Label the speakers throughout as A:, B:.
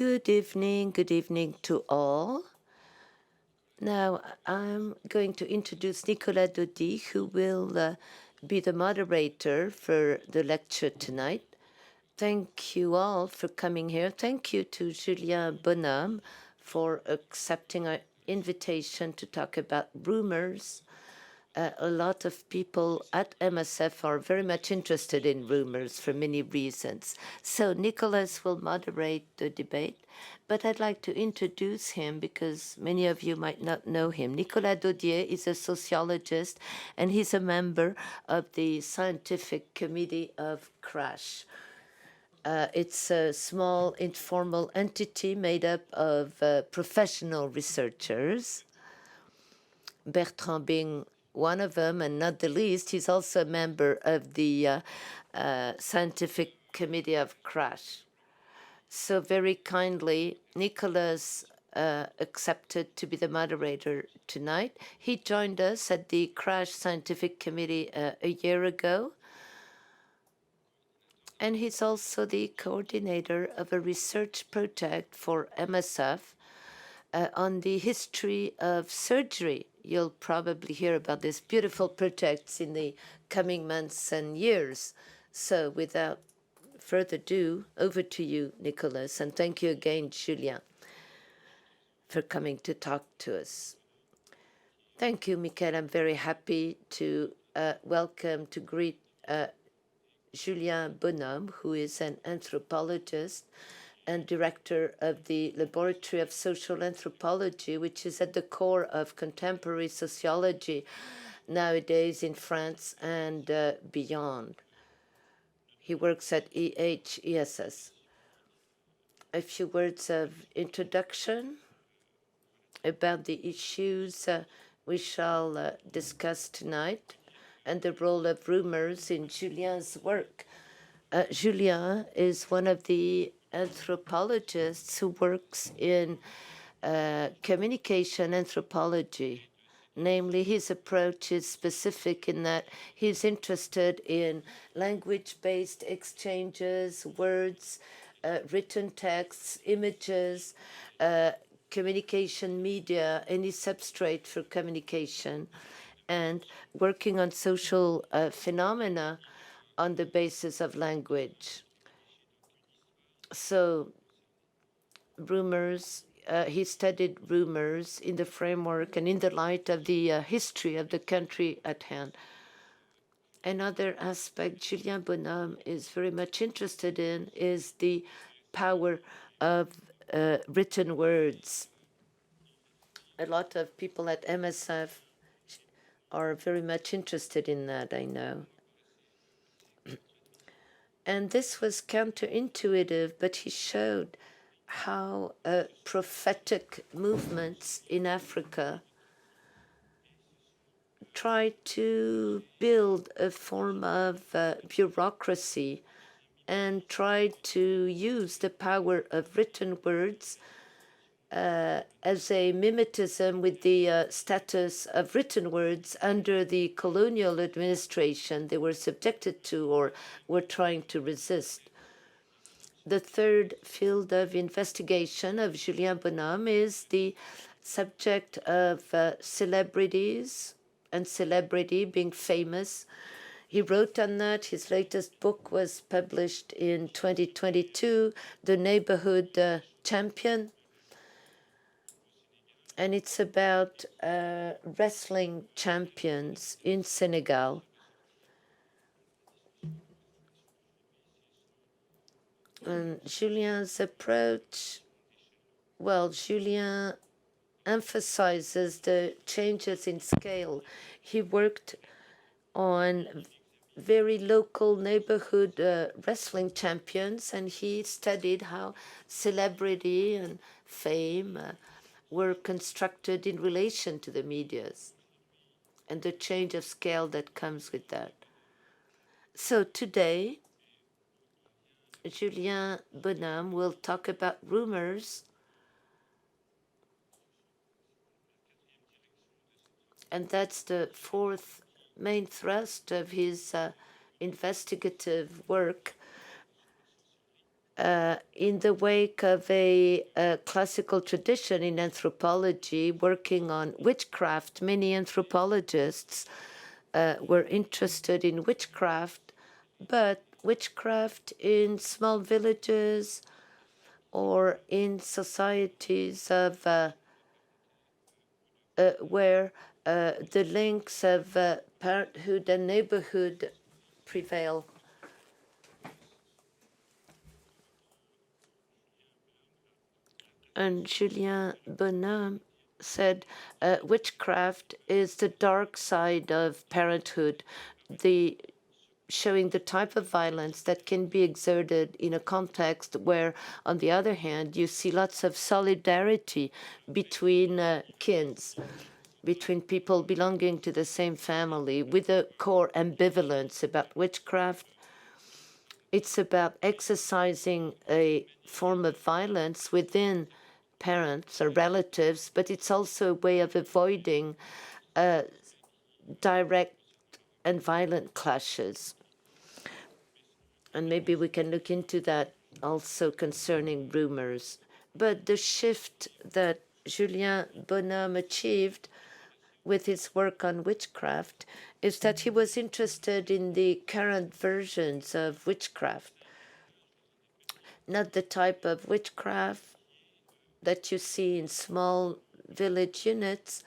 A: Good evening to all. Now, I'm going to introduce Nicolas Dodier, who will be the moderator for the lecture tonight. Thank you all for coming here. Thank you to Julien Bonhomme for accepting our invitation to talk about rumors. A lot of people at MSF are very much interested in rumors for many reasons. So Nicolas will moderate the debate, but I'd like to introduce him because many of you might not know him. Nicolas Dodier is a sociologist, and he's a member of the scientific committee of CRASH. It's a small informal entity made up of professional researchers, Bertrand being one of them, and not the least, he's also a member of the scientific committee of CRASH. So very kindly, Nicolas accepted to be the moderator tonight. He joined us at the CRASH Scientific Committee a year ago. And he's also the coordinator of a research project for MSF on the history of surgery. You'll probably hear about these beautiful projects in the coming months and years. So without further ado, over to you, Nicolas, and thank you again, Julien, for coming to talk to us. Thank you, Michaël. I'm very happy to greet Julien Bonhomme, who is an anthropologist and director of the Laboratory of Social Anthropology, which is at the core of contemporary sociology nowadays in France and beyond. He works at EHESS. A few words of introduction about the issues we shall discuss tonight and the role of rumors in Julien's work. Julien is one of the anthropologists who works in communication anthropology. Namely, his approach is specific in that he's interested in language-based exchanges, words, written texts, images, communication media, any substrate for communication, and working on social phenomena on the basis of language. So rumors, he studied rumors in the framework and in the light of the history of the country at hand. Another aspect Julien Bonhomme is very much interested in is the power of written words. A lot of people at MSF are very much interested in that, I know. And this was counterintuitive, but he showed how prophetic movements in Africa try to build a form of bureaucracy and try to use the power of written words as a mimetism with the status of written words under the colonial administration they were subjected to or were trying to resist. The third field of investigation of Julien Bonhomme is the subject of celebrities and celebrity being famous. He wrote on that. His latest book was published in 2022, The Neighborhood Champion. And it's about wrestling champions in Senegal. And Julien's approach, well, Julien emphasizes the changes in scale. He worked on very local neighborhood wrestling champions, and he studied how celebrity and fame were constructed in relation to the medias and the change of scale that comes with that. So today, Julien Bonhomme will talk about rumors, and that's the fourth main thrust of his investigative work. in the wake of a classical tradition in anthropology working on witchcraft, many anthropologists were interested in witchcraft, but witchcraft in small villages or in societies of where the links of parenthood and neighborhood prevail. And Julien Bonhomme said, witchcraft is the dark side of parenthood, the showing the type of violence that can be exerted in a context where, on the other hand, you see lots of solidarity between kins, between people belonging to the same family, with a core ambivalence about witchcraft. It's about exercising a form of violence within parents or relatives, but it's also a way of avoiding direct and violent clashes. And maybe we can look into that also concerning rumors. But the shift that Julien Bonhomme achieved with his work on witchcraft is that he was interested in the current versions of witchcraft, not the type of witchcraft that you see in small village units,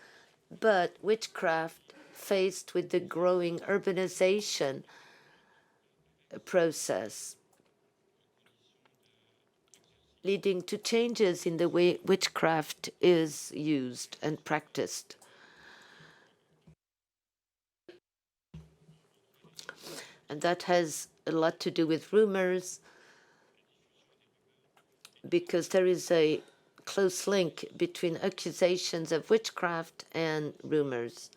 A: but witchcraft faced with the growing urbanization process, leading to changes in the way witchcraft is used and practiced. And that has a lot to do with rumors, because there is a close link between accusations of witchcraft and rumors.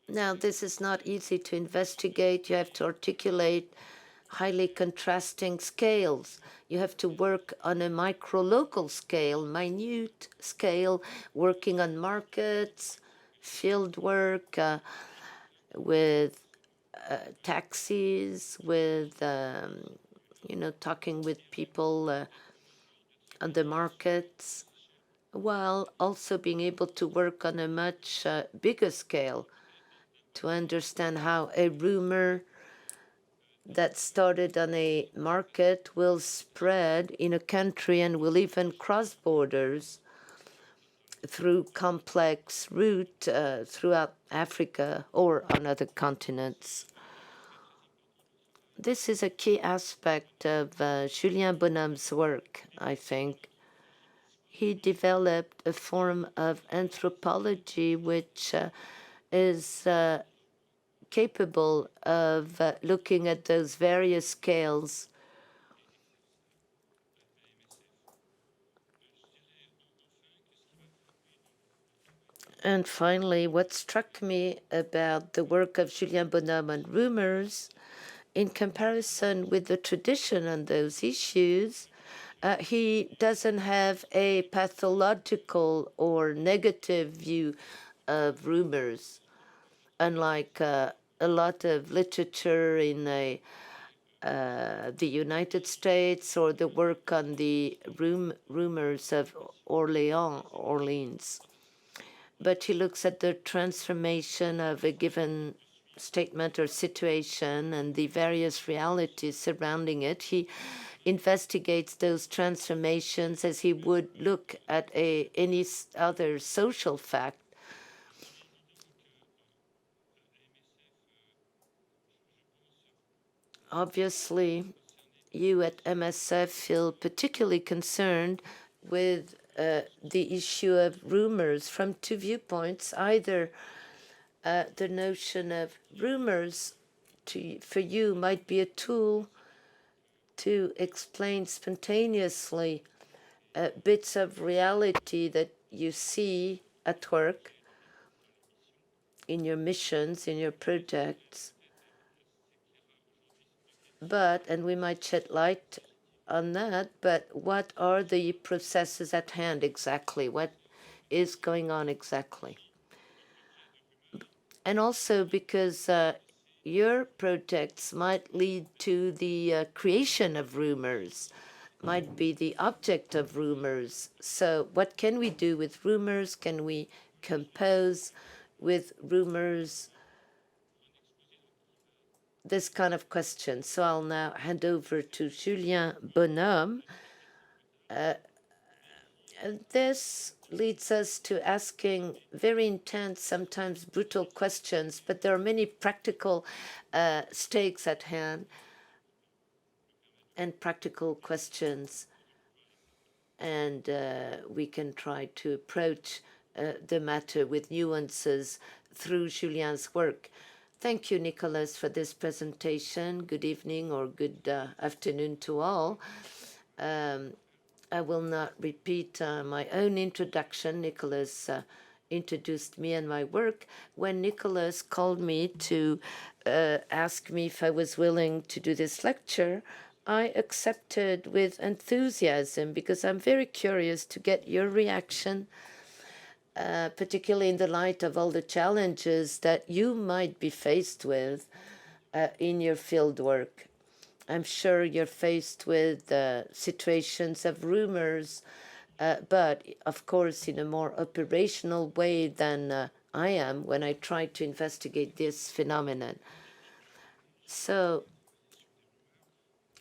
A: Now, this is not easy to investigate. You have to articulate highly contrasting scales. You have to work on a micro-local scale, minute scale, working on markets, field work, with taxis, with talking with people on the markets, while also being able to work on a much bigger scale to understand how a rumor that started on a market will spread in a country and will even cross borders through complex route throughout Africa or on other continents. This is a key aspect of Julien Bonhomme's work, I think. He developed a form of anthropology which is capable of looking at those various scales. And finally, what struck me about the work of Julien Bonhomme on rumors, in comparison with the tradition on those issues, he doesn't have a pathological or negative view of rumors, unlike a lot of literature in the United States or the work on the rumors of Orleans. But he looks at the transformation of a given statement or situation and the various realities surrounding it. He investigates those transformations as he would look at any other social fact. Obviously, you at MSF feel particularly concerned with the issue of rumors from two viewpoints. Either the notion of rumors for you might be a tool to explain spontaneously bits of reality that you see at work, in your missions, in your projects. But, and we might shed light on that, but what are the processes at hand exactly? What is going on exactly? And also because your projects might lead to the creation of rumors, might be the object of rumors. So what can we do with rumors? Can we compose with rumors? This kind of question. So I'll now hand over to Julien Bonhomme. This leads us to asking very intense, sometimes brutal questions, but there are many practical stakes at hand and practical questions. And we can try to approach the matter with nuances through Julien's work. Thank you, Nicolas, for this presentation. Good evening or good afternoon to all. I will not repeat my own introduction. Nicolas introduced me and my work. When Nicolas called me to ask me if I was willing to do this lecture, I accepted with enthusiasm because I'm very curious to get your reaction, particularly in the light of all the challenges that you might be faced with in your field work. I'm sure you're faced with situations of rumors, but of course in a more operational way than I am when I try to investigate this phenomenon. So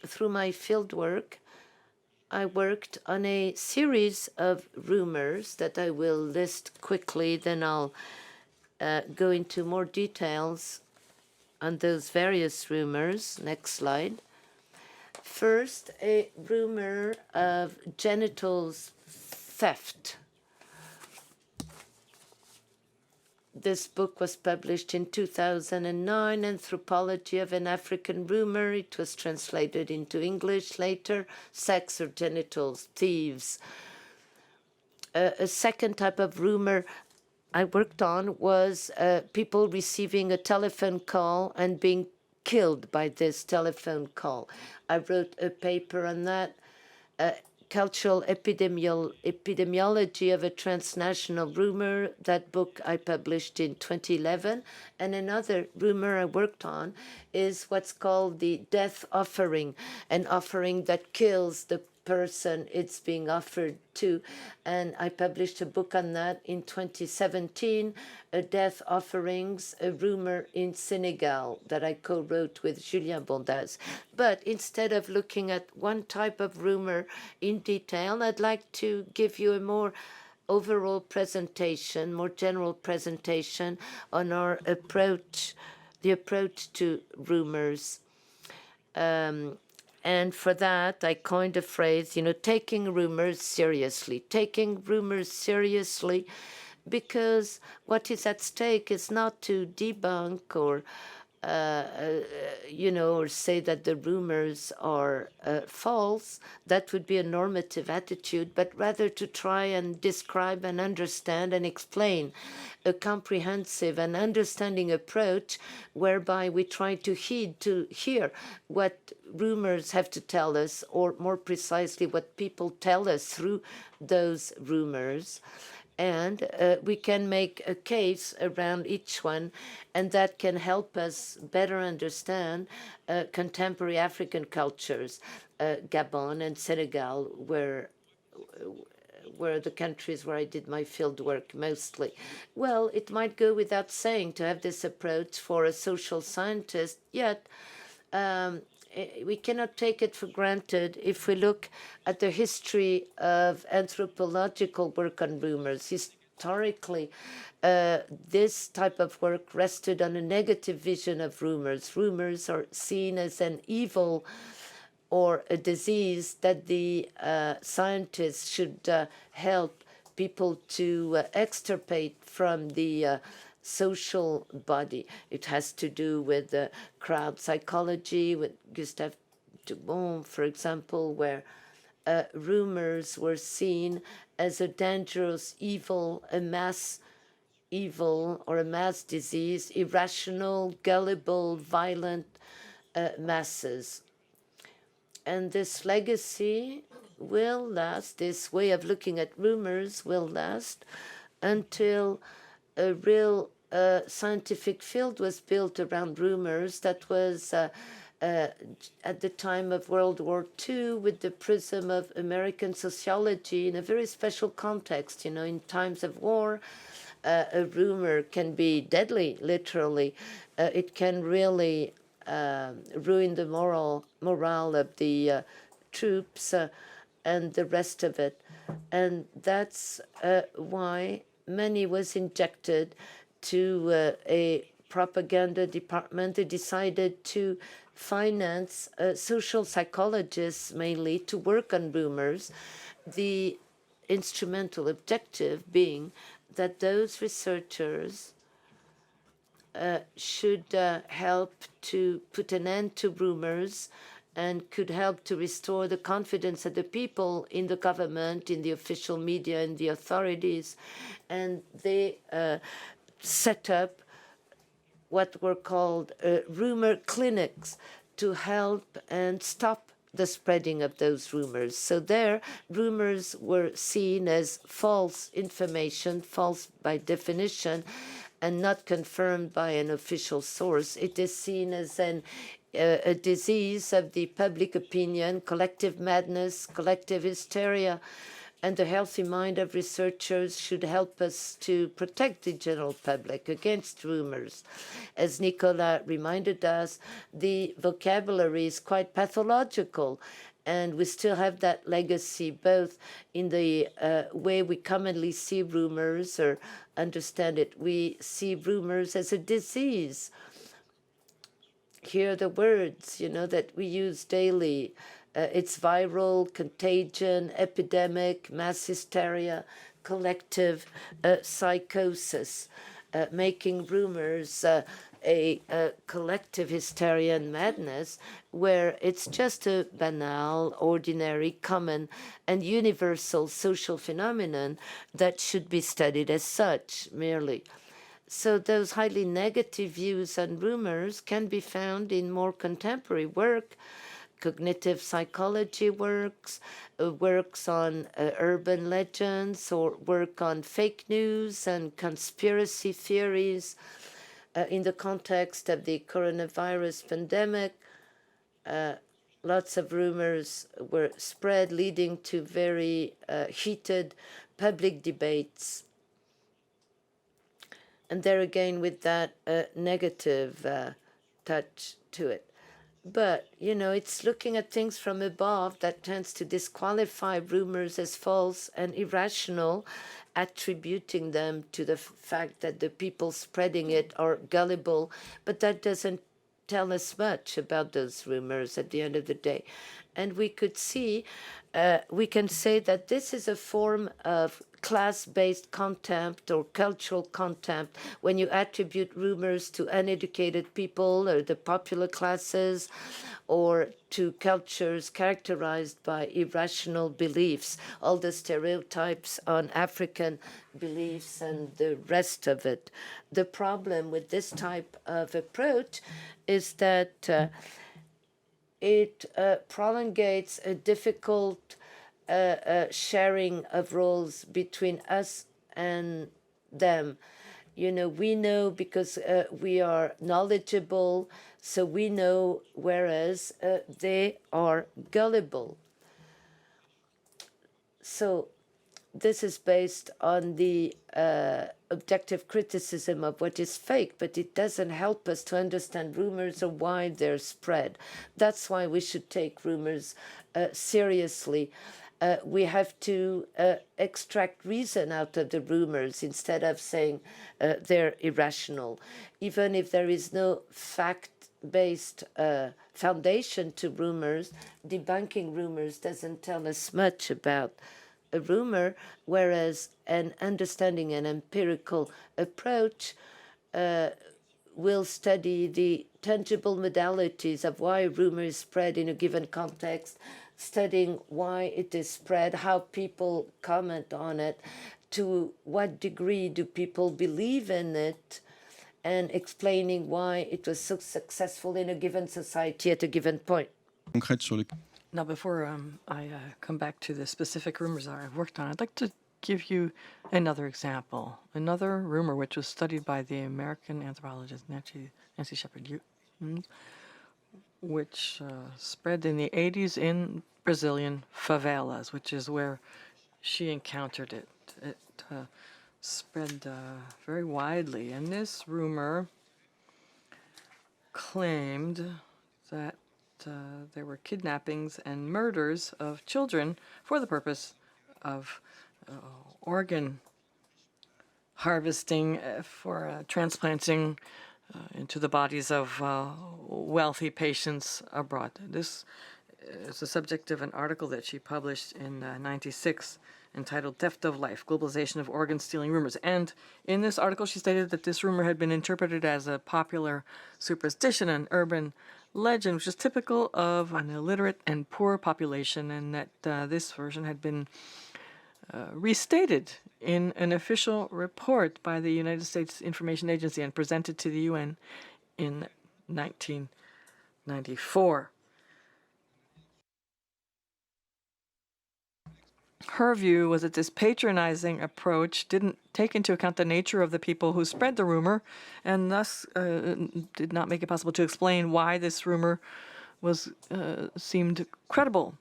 A: through my field work, I worked on a series of rumors that I will list quickly, then I'll go into more details on those various rumors. Next slide. First, a rumor of genitals theft. This book was published in 2009, Anthropology of an African Rumor. It was translated into English later, Sex or Genitals Thieves. A second type of rumor I worked on was people receiving a telephone call and being killed by this telephone call. I wrote a paper on that, cultural epidemiology of a transnational rumor. That book I published in 2011. And another rumor I worked on is what's called the death offering, an offering that kills the person it's being offered to. And I published a book on that in 2017, Death Offerings, a rumor in Senegal, that I co-wrote with Julien Bonhomme. But instead of looking at one type of rumor in detail, I'd like to give you a more overall presentation, more general presentation on our approach, the approach to rumors. And for that, I coined a phrase, taking rumors seriously. Taking rumors seriously because what is at stake is not to debunk or, or say that the rumors are false. That would be a normative attitude, but rather to try and describe and understand and explain a comprehensive and understanding approach whereby we try to hear what rumors have to tell us, or more precisely, what people tell us through those rumors. And we can make a case around each one, and that can help us better understand contemporary African cultures, Gabon and Senegal, were the countries where I did my field work mostly. Well, it might go without saying to have this approach for a social scientist, yet we cannot take it for granted if we look at the history of anthropological work on rumors. Historically, this type of work rested on a negative vision of rumors. Rumors are seen as an evil or a disease that the scientists should help people to extirpate from the social body. It has to do with crowd psychology, with Gustave Le Bon, for example, where rumors were seen as a dangerous evil, a mass evil or a mass disease, irrational, gullible, violent masses. And this legacy will last, this way of looking at rumors will last until a real scientific field was built around rumors that was at the time of World War II with the prism of American sociology in a very special context. In times of war, a rumor can be deadly, literally. It can really ruin the morale of the troops and the rest of it. And that's why money was injected to a propaganda department. They decided to finance social psychologists mainly to work on rumors, the instrumental objective being that those researchers should help to put an end to rumors and could help to restore the confidence of the people in the government, in the official media, in the authorities. And they set up what were called rumor clinics to help and stop the spreading of those rumors. So there, rumors were seen as false information, false by definition, and not confirmed by an official source. It is seen as a disease of the public opinion, collective madness, collective hysteria, and the healthy mind of researchers should help us to protect the general public against rumors. As Nicolas reminded us, the vocabulary is quite pathological, and we still have that legacy both in the way we commonly see rumors or understand it. We see rumors as a disease. Here are the words, that we use daily. It's viral, contagion, epidemic, mass hysteria, collective psychosis, making rumors a collective hysteria and madness where it's just a banal, ordinary, common, and universal social phenomenon that should be studied as such merely. So those highly negative views on rumors can be found in more contemporary work, cognitive psychology works, works on urban legends, or work on fake news and conspiracy theories. In the context of the coronavirus pandemic, lots of rumors were spread, leading to very heated public debates. And there again, with that negative touch to it. But, it's looking at things from above that tends to disqualify rumors as false and irrational, attributing them to the fact that the people spreading it are gullible. But that doesn't tell us much about those rumors at the end of the day. And we could see, we can say that this is a form of class-based contempt or cultural contempt when you attribute rumors to uneducated people or the popular classes or to cultures characterized by irrational beliefs, all the stereotypes on African beliefs and the rest of it. The problem with this type of approach is that it prolongates a difficult sharing of roles between us and them. We know because we are knowledgeable, so we know, whereas they are gullible. So this is based on the objective criticism of what is fake, but it doesn't help us to understand rumors or why they're spread. That's why we should take rumors seriously. We have to extract reason out of the rumors instead of saying they're irrational. Even if there is no fact-based foundation to rumors, debunking rumors doesn't tell us much about a rumor, whereas an understanding an empirical approach will study the tangible modalities of why a rumor is spread in a given context, studying why it is spread, how people comment on it, to what degree do people believe in it, and explaining why it was so successful in a given society at a given point.
B: Now, before I come back to the specific rumors that I've worked on, I'd like to give you another example. Another rumor which was studied by the American anthropologist Nancy Shepherd, which spread in the 80s in Brazilian favelas, which is where she encountered it. It spread very widely, and this rumor claimed that there were kidnappings and murders of children for the purpose of organ harvesting for transplanting into the bodies of wealthy patients abroad. This is the subject of an article that she published in '96 entitled Theft of Life, Globalization of Organ-Stealing Rumors. And in this article, she stated that this rumor had been interpreted as a popular superstition, an urban legend, which is typical of an illiterate and poor population, and that this version had been restated in an official report by the United States Information Agency and presented to the UN in 1994. Her view was that this patronizing approach didn't take into account the nature of the people who spread the rumor, and thus did not make it possible to explain why this rumor was seemed credible.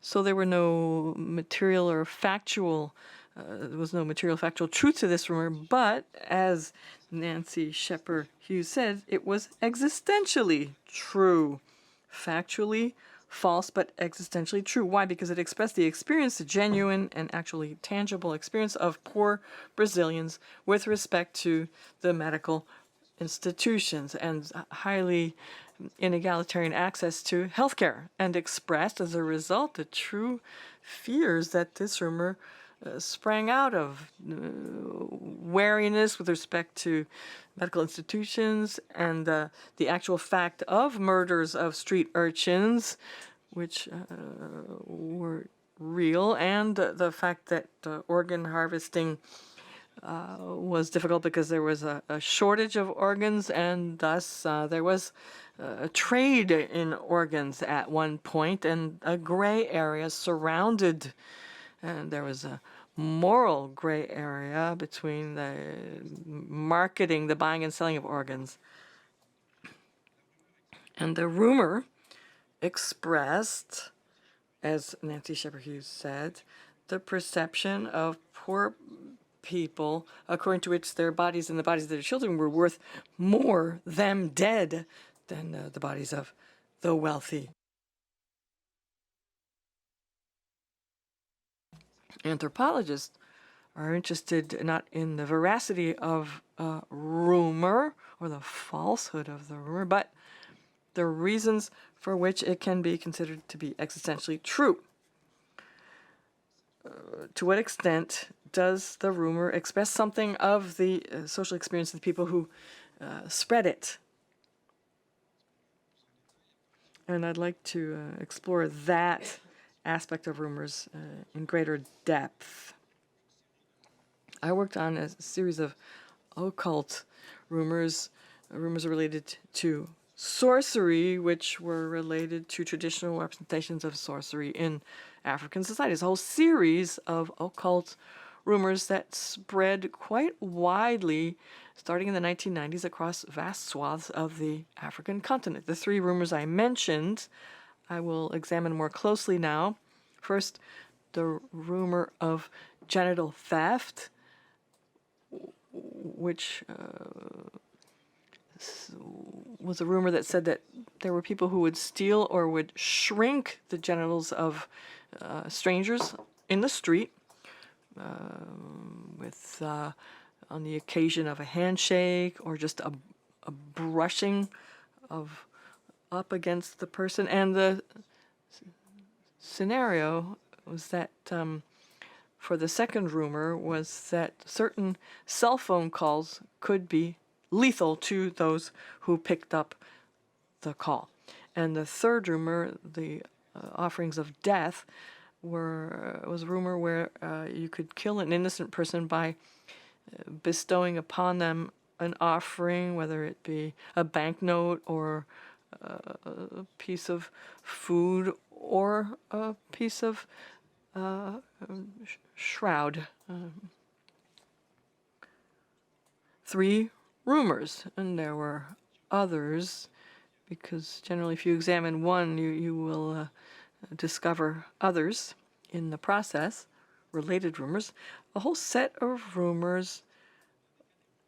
B: So there were no material or factual, there was no material factual truth to this rumor, but as Nancy Shepherd Hughes said, it was existentially true. Factually false, but existentially true. Why? Because it expressed the experience, the genuine and actually tangible experience of poor Brazilians with respect to the medical institutions and highly inegalitarian access to healthcare, and expressed as a result the true fears that this rumor sprang out of wariness with respect to medical institutions and the actual fact of murders of street urchins, which were real, and the fact that organ harvesting was difficult because there was a shortage of organs, and thus there was a trade in organs at one point, and a gray area surrounded, and there was a moral gray area between the marketing, the buying and selling of organs. And the rumor expressed, as Nancy Shepherd Hughes said, the perception of poor people according to which their bodies and the bodies of their children were worth more, them dead, than the bodies of the wealthy. Anthropologists are interested not in the veracity of a rumor or the falsehood of the rumor, but the reasons for which it can be considered to be existentially true. To what extent does the rumor express something of the social experience of the people who spread it? And I'd like to explore that aspect of rumors in greater depth. I worked on a series of occult rumors. Rumors related to sorcery, which were related to traditional representations of sorcery in African societies. A whole series of occult rumors that spread quite widely starting in the 1990s across vast swaths of the African continent. The three rumors I mentioned, I will examine more closely now. First, the rumor of genital theft, which was a rumor that said that there were people who would steal or would shrink the genitals of strangers in the street with on the occasion of a handshake or just a brushing of up against the person. And the scenario was that for the second rumor was that certain cell phone calls could be lethal to those who picked up the call. And the third rumor, the offerings of death, was a rumor where you could kill an innocent person by bestowing upon them an offering, whether it be a banknote or a piece of food or a piece of shroud. 3 rumors, and there were others, because generally if you examine one, you will discover others in the process, related rumors, a whole set of rumors,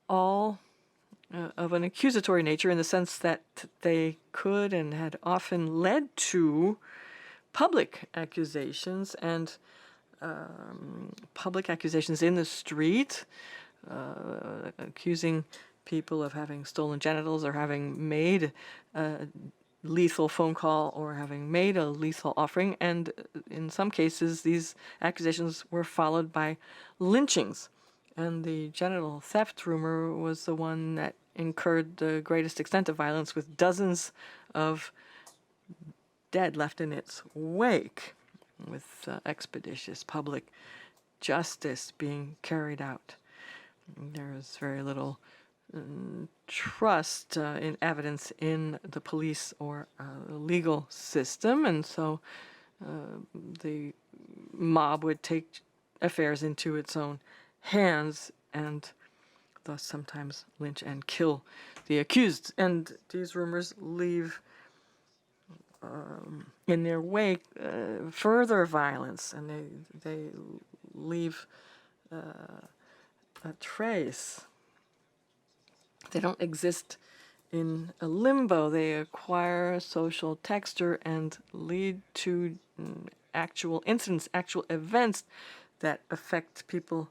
B: all of an accusatory nature in the sense that they could and had often led to public accusations and public accusations in the street, accusing people of having stolen genitals or having made a lethal phone call or having made a lethal offering. And in some cases, these accusations were followed by lynchings. And the genital theft rumor was the one that incurred the greatest extent of violence, with dozens of dead left in its wake, with expeditious public justice being carried out. There is very little trust in evidence in the police or the legal system, and so the mob would take affairs into its own hands and thus sometimes lynch and kill the accused. And these rumors leave in their wake further violence, and they leave a trace. They don't exist in a limbo. They acquire social texture and lead to actual incidents, actual events that affect people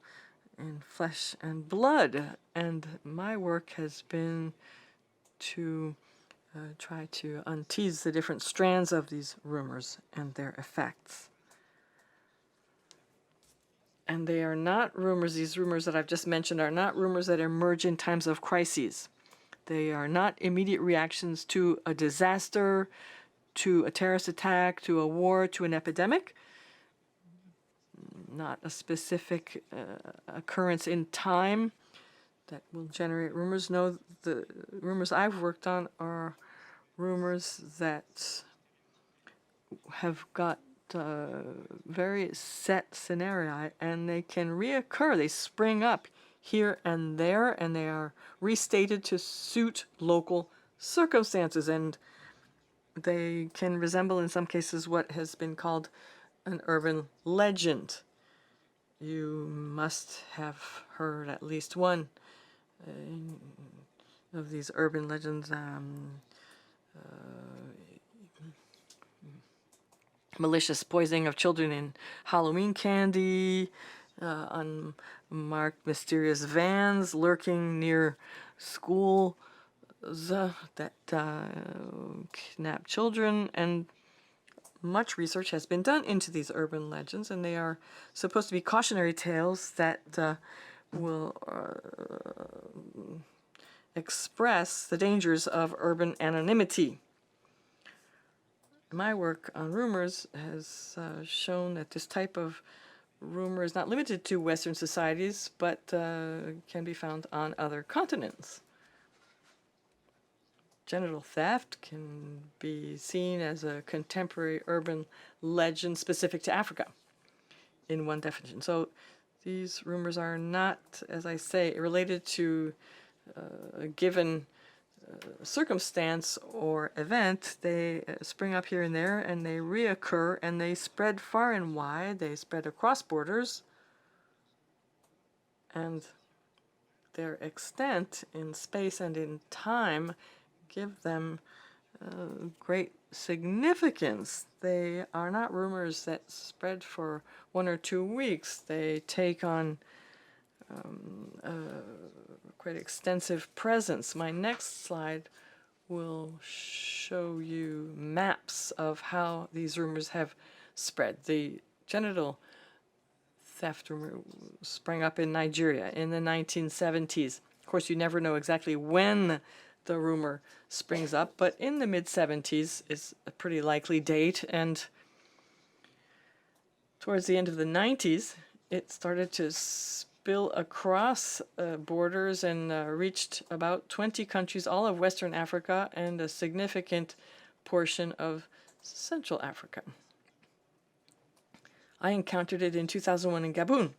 B: in flesh and blood. And my work has been to try to untease the different strands of these rumors and their effects. And they are not rumors, these rumors that I've just mentioned are not rumors that emerge in times of crises. They are not immediate reactions to a disaster, to a terrorist attack, to a war, to an epidemic. Not a specific occurrence in time that will generate rumors. No, the rumors I've worked on are rumors that have got very set scenarii, and they can reoccur. They spring up here and there, and they are restated to suit local circumstances, and they can resemble in some cases what has been called an urban legend. You must have heard at least one of these urban legends. Malicious poisoning of children in Halloween candy, unmarked mysterious vans lurking near schools that kidnap children, and much research has been done into these urban legends, and they are supposed to be cautionary tales that will express the dangers of urban anonymity. My work on rumors has shown that this type of rumor is not limited to Western societies, but can be found on other continents. Genital theft can be seen as a contemporary urban legend specific to Africa, in one definition. So these rumors are not, as I say, related to a given circumstance or event. They spring up here and there, and they reoccur, and they spread far and wide. They spread across borders, and their extent in space and in time give them great significance. They are not rumors that spread for 1 or 2 weeks. They take on quite extensive presence. My next slide will show you maps of how these rumors have spread. The genital theft rumor sprang up in Nigeria in the 1970s. Of course, you never know exactly when the rumor springs up, but in the mid-70s is a pretty likely date, and towards the end of the 90s, it started to spill across borders and reached about 20 countries, all of Western Africa, and a significant portion of Central Africa. I encountered it in 2001 in Gabon.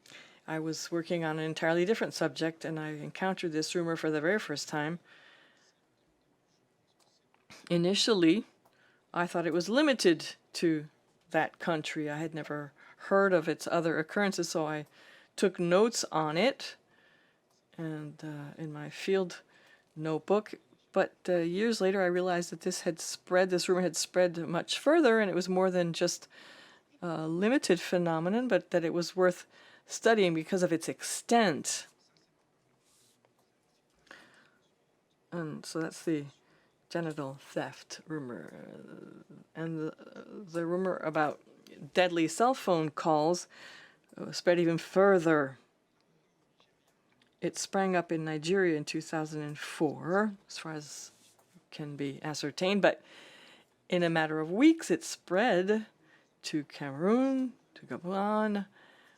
B: I was working on an entirely different subject, and I encountered this rumor for the very first time. Initially, I thought it was limited to that country. I had never heard of its other occurrences, so I took notes on it and in my field notebook. But years later, I realized that this rumor had spread much further, and it was more than just a limited phenomenon, but that it was worth studying because of its extent. And so that's the genital theft rumor. And the rumor about deadly cell phone calls spread even further. It sprang up in Nigeria in 2004, as far as can be ascertained, but in a matter of weeks it spread to Cameroon, to Gabon,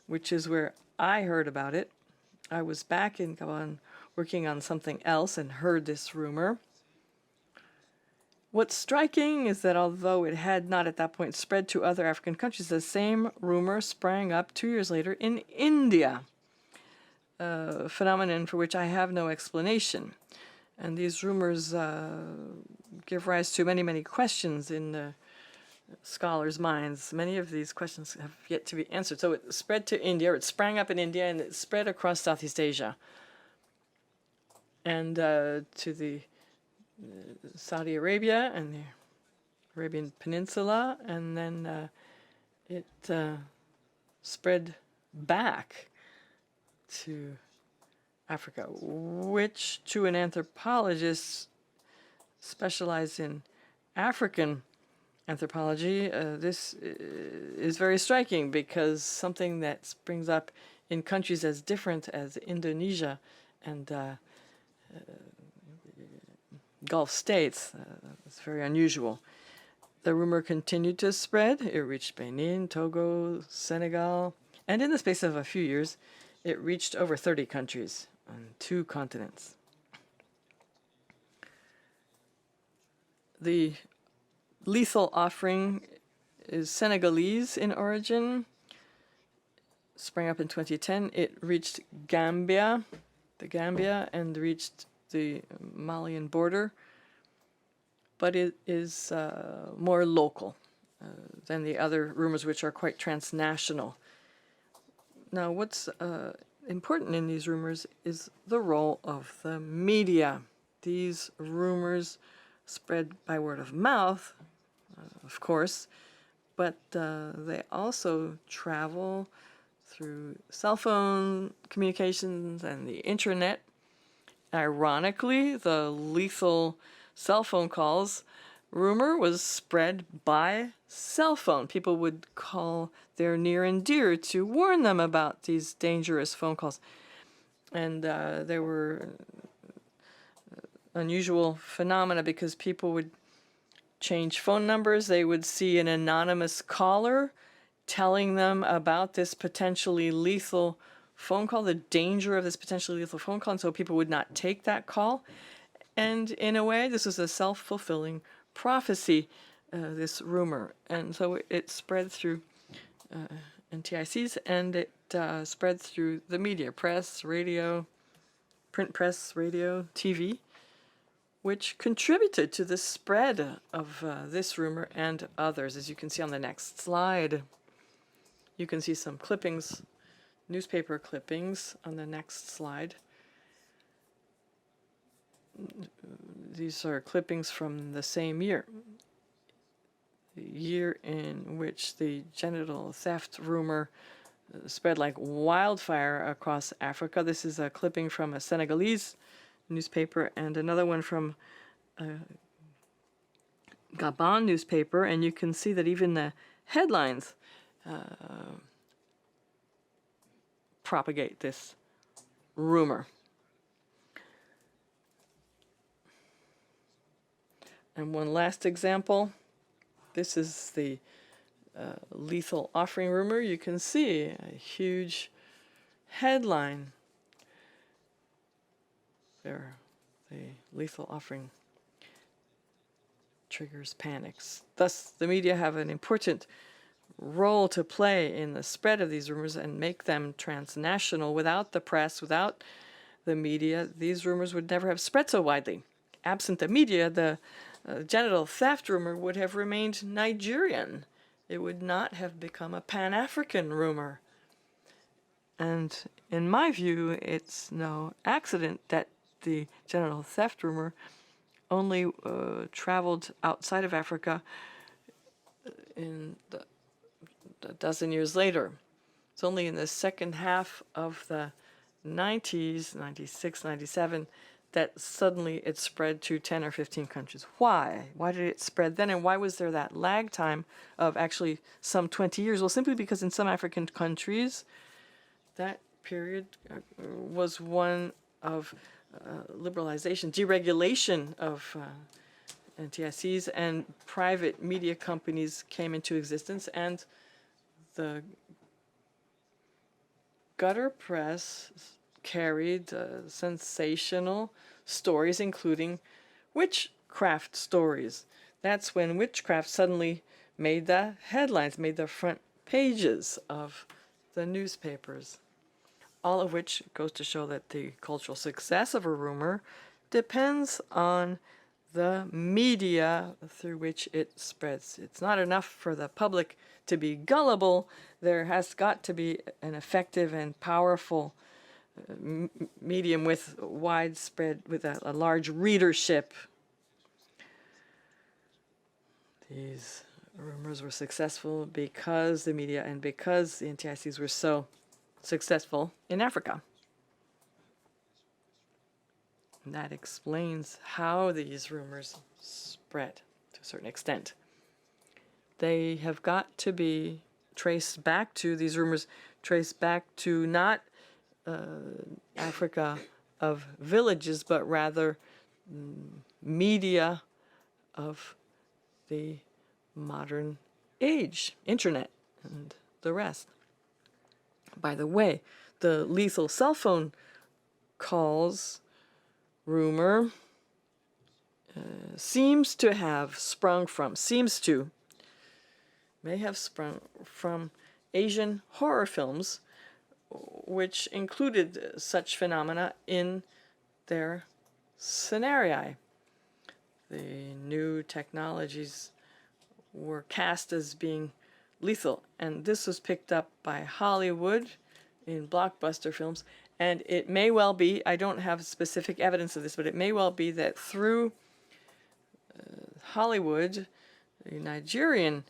B: which is where I heard about it. I was back in Gabon working on something else and heard this rumor. What's striking is that although it had not at that point spread to other African countries, the same rumor sprang up 2 years later in India, a phenomenon for which I have no explanation. And these rumors give rise to many, many questions in the scholars' minds. Many of these questions have yet to be answered. So it spread to India, or it sprang up in India, and it spread across Southeast Asia and to the Saudi Arabia and the Arabian Peninsula, and then it spread back to Africa, which to an anthropologist specialized in African anthropology, this is very striking, because something that springs up in countries as different as Indonesia and Gulf states, it's very unusual. The rumor continued to spread. It reached Benin, Togo, Senegal, and in the space of a few years, it reached over 30 countries on 2 continents. The lethal offering is Senegalese in origin. Sprang up in 2010. It reached Gambia, and reached the Malian border, but it is more local than the other rumors, which are quite transnational. Now, what's important in these rumors is the role of the media. These rumors spread by word of mouth, of course, but they also travel through cell phone communications and the internet. Ironically, the lethal cell phone calls rumor was spread by cell phone. People would call their near and dear to warn them about these dangerous phone calls. And there were unusual phenomena because people would change phone numbers. They would see an anonymous caller telling them about this potentially lethal phone call, the danger of this potentially lethal phone call, and so people would not take that call. And in a way, this was a self-fulfilling prophecy, this rumor. And so it spread through NTICs, and it spread through the media, press, radio, print press, radio, TV, which contributed to the spread of this rumor and others. As you can see on the next slide, you can see some clippings, newspaper clippings on the next slide. These are clippings from the same year, the year in which the genital theft rumor spread like wildfire across Africa. This is a clipping from a Senegalese newspaper and another one from a Gabon newspaper, and you can see that even the headlines propagate this rumor. And one last example. This is the lethal offering rumor. You can see a huge headline there. The lethal offering triggers panics. Thus, the media have an important role to play in the spread of these rumors and make them transnational. Without the press, without the media, these rumors would never have spread so widely. Absent the media, the genital theft rumor would have remained Nigerian. It would not have become a Pan-African rumor. And in my view, it's no accident that the genital theft rumor only traveled outside of Africa in a dozen years later. It's only in the second half of the 90s, 96, 97, that suddenly it spread to 10 or 15 countries. Why? Why did it spread then? And why was there that lag time of actually some 20 years? Well, simply because in some African countries, that period was one of liberalization, deregulation of NTICs, and private media companies came into existence, and the gutter press carried sensational stories, including witchcraft stories. That's when witchcraft suddenly made the headlines, made the front pages of the newspapers. All of which goes to show that the cultural success of a rumor depends on the media through which it spreads. It's not enough for the public to be gullible. There has got to be an effective and powerful medium with widespread, with a large readership. These rumors were successful because the media and because the NTICs were so successful in Africa. And that explains how these rumors spread to a certain extent. They have got to be traced back to, these rumors traced back to not Africa of villages, but rather media of the modern age, internet and the rest. By the way, the lethal cell phone calls rumor may have sprung from Asian horror films, which included such phenomena in their scenarii. The new technologies were cast as being lethal, and this was picked up by Hollywood in blockbuster films. And it may well be, I don't have specific evidence of this, but it may well be that through Hollywood, the Nigerian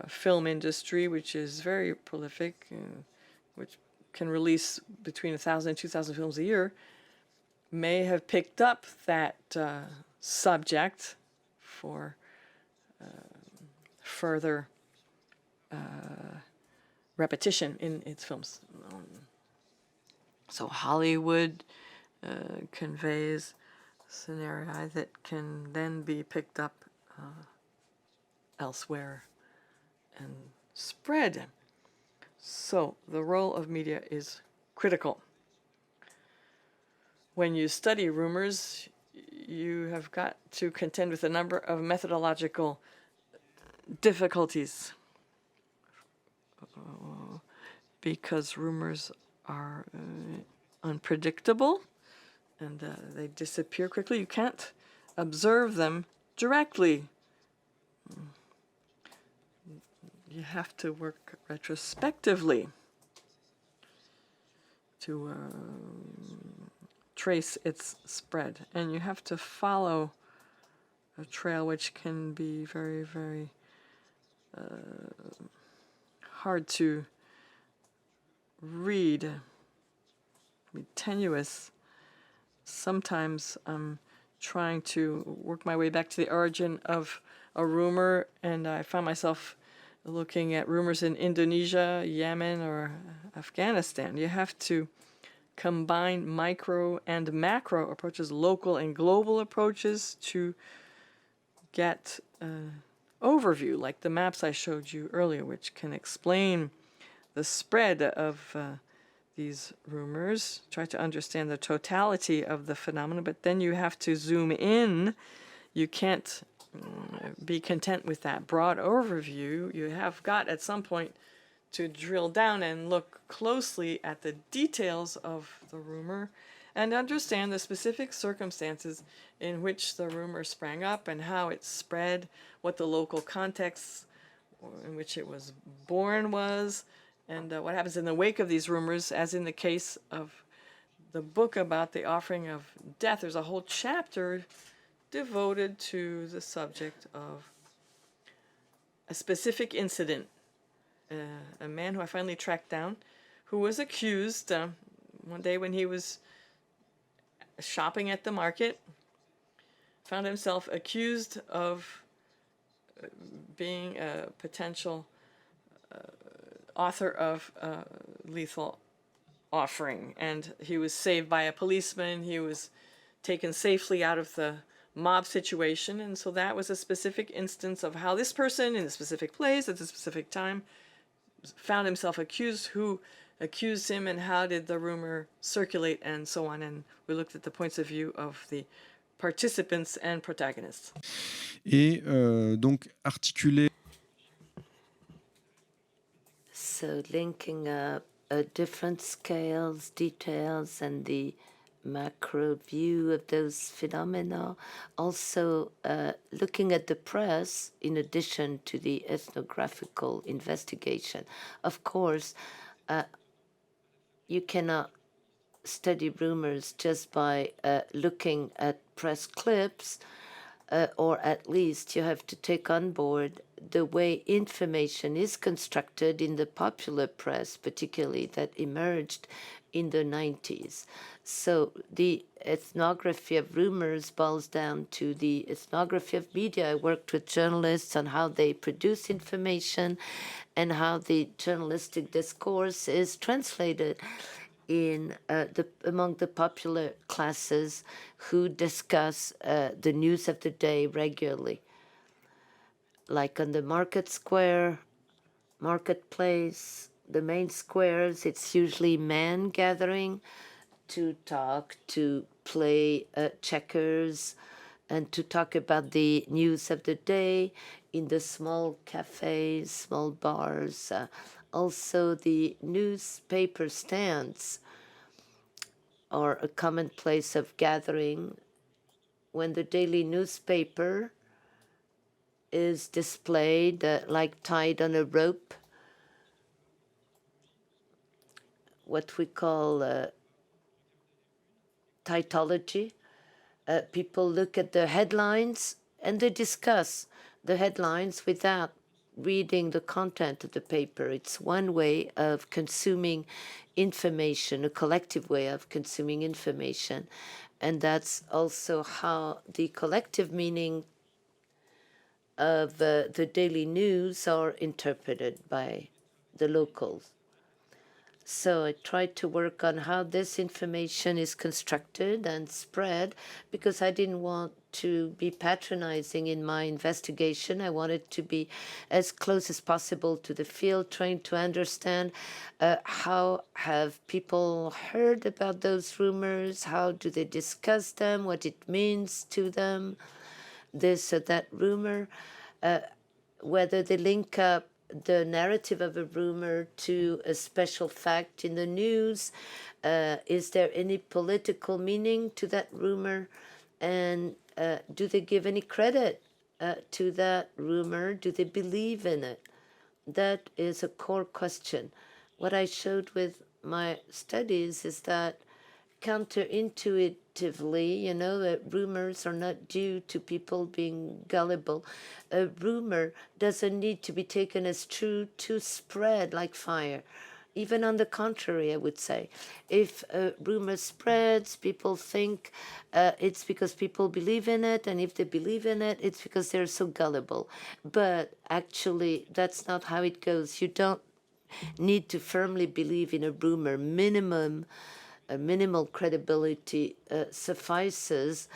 B: film industry, which is very prolific, which can release between 1,000 and 2,000 films a year, may have picked up that subject for further repetition in its films. So Hollywood conveys scenarii that can then be picked up elsewhere and spread. So the role of media is critical. When you study rumors, you have got to contend with a number of methodological difficulties because rumors are unpredictable and they disappear quickly. You can't observe them directly. You have to work retrospectively to trace its spread, and you have to follow a trail which can be very, very hard to read, be tenuous. Sometimes I'm trying to work my way back to the origin of a rumor, and I find myself looking at rumors in Indonesia, Yemen, or Afghanistan. You have to combine micro and macro approaches, local and global approaches, to get an overview, like the maps I showed you earlier, which can explain the spread of these rumors, try to understand the totality of the phenomenon, but then you have to zoom in. you can't be content with that broad overview. You have got at some point to drill down and look closely at the details of the rumor and understand the specific circumstances in which the rumor sprang up and how it spread, what the local context in which it was born was, and what happens in the wake of these rumors, as in the case of the book about the offering of death. There's a whole chapter devoted to the subject of a specific incident. A man who I finally tracked down, who was accused one day when he was shopping at the market, found himself accused of being a potential author of lethal offering. And he was saved by a policeman. He was taken safely out of the mob situation. And so that was a specific instance of how this person in a specific place at a specific time found himself accused, who accused him, and how did the rumor circulate, and so on. And we looked at the points of view of the participants and protagonists.
C: Et donc articuler.
A: So linking up different scales, details, and the macro view of those phenomena, also looking at the press in addition to the ethnographical investigation. Of course, you cannot study rumors just by looking at press clips, or at least you have to take on board the way information is constructed in the popular press, particularly that emerged in the 90s. So the ethnography of rumors boils down to the ethnography of media. I worked with journalists on how they produce information and how the journalistic discourse is translated in among the popular classes who discuss the news of the day regularly. Like on the market square, marketplace, the main squares, it's usually men gathering to talk, to play checkers, and to talk about the news of the day. In the small cafes, small bars, also the newspaper stands are a common place of gathering when the daily newspaper is displayed like tied on a rope, what we call typology. People look at the headlines and they discuss the headlines without reading the content of the paper. It's one way of consuming information, a collective way of consuming information. And that's also how the collective meaning of the daily news are interpreted by the locals. So I tried to work on how this information is constructed and spread, because I didn't want to be patronizing in my investigation. I wanted to be as close as possible to the field, trying to understand how have people heard about those rumors, how do they discuss them, what it means to them, this or that rumor, whether they link up the narrative of a rumor to a special fact in the news. Is there any political meaning to that rumor? And do they give any credit to that rumor? Do they believe in it? That is a core question. What I showed with my studies is that counterintuitively, that rumors are not due to people being gullible. A rumor doesn't need to be taken as true to spread like fire. Even on the contrary, I would say. If a rumor spreads, people think it's because people believe in it, and if they believe in it, it's because they're so gullible. But actually, that's not how it goes. You don't need to firmly believe in a rumor. Minimal credibility suffices.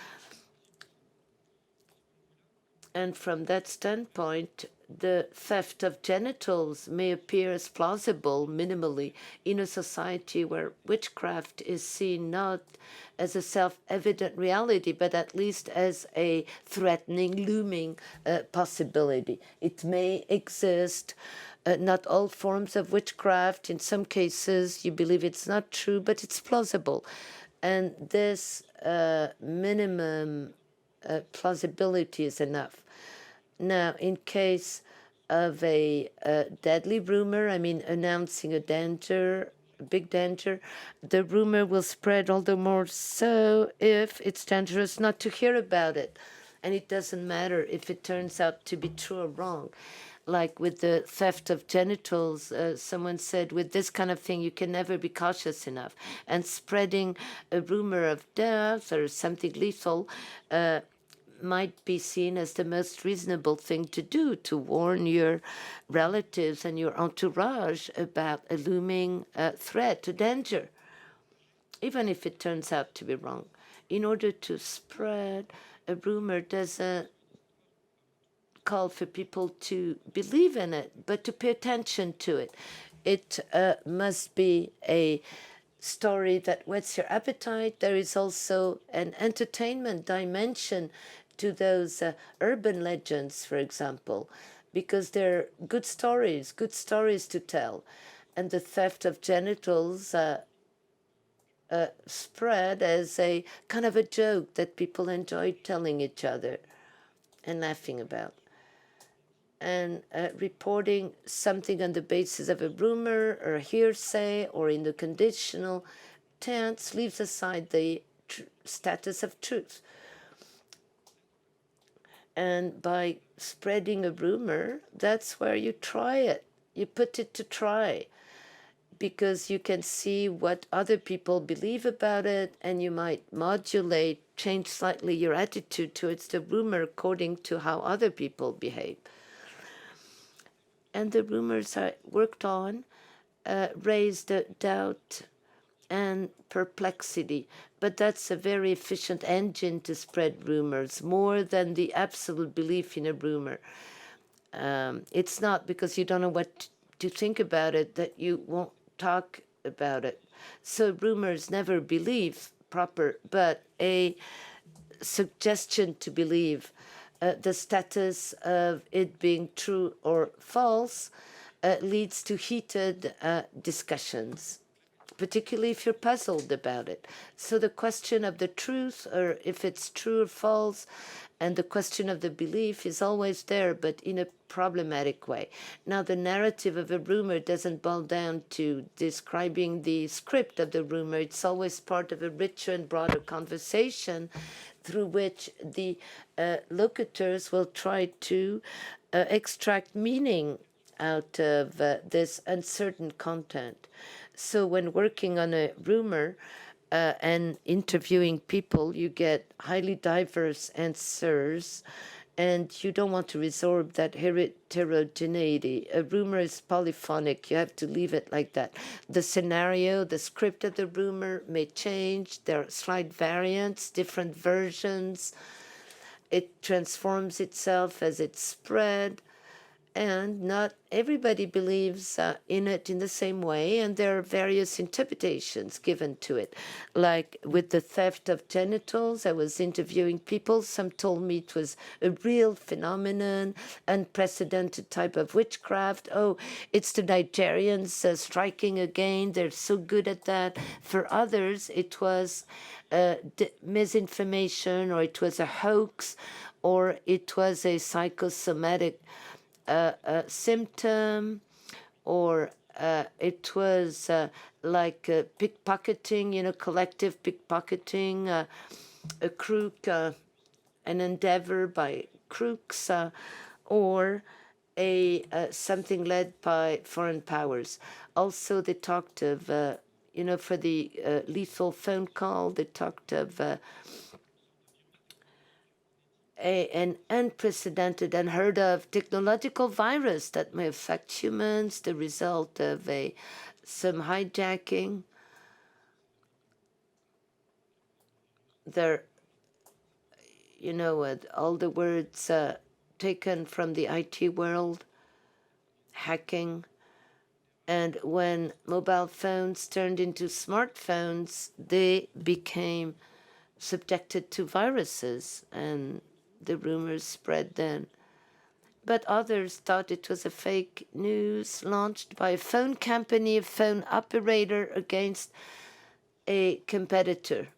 A: And from that standpoint, the theft of genitals may appear as plausible minimally in a society where witchcraft is seen not as a self-evident reality, but at least as a threatening, looming possibility. It may exist. Not all forms of witchcraft. In some cases, you believe it's not true, but it's plausible. And this minimum plausibility is enough. Now, in case of a deadly rumor, I mean, announcing a danger, a big danger, the rumor will spread all the more so if it's dangerous not to hear about it. And it doesn't matter if it turns out to be true or wrong. Like with the theft of genitals, someone said, with this kind of thing, you can never be cautious enough. And spreading a rumor of death or something lethal might be seen as the most reasonable thing to do, to warn your relatives and your entourage about a looming threat, a danger, even if it turns out to be wrong. In order to spread a rumor doesn't call for people to believe in it, but to pay attention to it. It must be a story that whets your appetite. There is also an entertainment dimension to those urban legends, for example, because they're good stories to tell. And the theft of genitals spread as a kind of a joke that people enjoy telling each other and laughing about. And reporting something on the basis of a rumor or a hearsay or in the conditional tense leaves aside the status of truth. And by spreading a rumor, that's where you try it. You put it to try because you can see what other people believe about it, and you might modulate, change slightly your attitude towards the rumor according to how other people behave. And the rumors are worked on, raise the doubt and perplexity. But that's a very efficient engine to spread rumors, more than the absolute belief in a rumor. It's not because you don't know what to think about it that you won't talk about it. So rumors never believe proper, but a suggestion to believe the status of it being true or false leads to heated discussions, particularly if you're puzzled about it. So the question of the truth, or if it's true or false, and the question of the belief is always there, but in a problematic way. Now, the narrative of a rumor doesn't boil down to describing the script of the rumor. It's always part of a richer and broader conversation through which the locutors will try to extract meaning out of this uncertain content. So when working on a rumor and interviewing people, you get highly diverse answers, and you don't want to resorb that heterogeneity. A rumor is polyphonic. You have to leave it like that. The scenario, the script of the rumor may change. There are slight variants, different versions. It transforms itself as it's spread. And not everybody believes in it in the same way, and there are various interpretations given to it. Like with the theft of genitals, I was interviewing people. Some told me it was a real phenomenon, unprecedented type of witchcraft. Oh, it's the Nigerians striking again. They're so good at that. For others, it was misinformation, or it was a hoax, or it was a psychosomatic symptom, or it was like pickpocketing, collective pickpocketing, a crook, an endeavor by crooks, or a something led by foreign powers. Also, they talked of, for the lethal phone call, they talked of an unprecedented, unheard of technological virus that may affect humans, the result of some hijacking. There, all the words taken from the IT world, hacking. And when mobile phones turned into smartphones, they became subjected to viruses, and the rumors spread then. But others thought it was a fake news launched by a phone company, a phone operator against a competitor.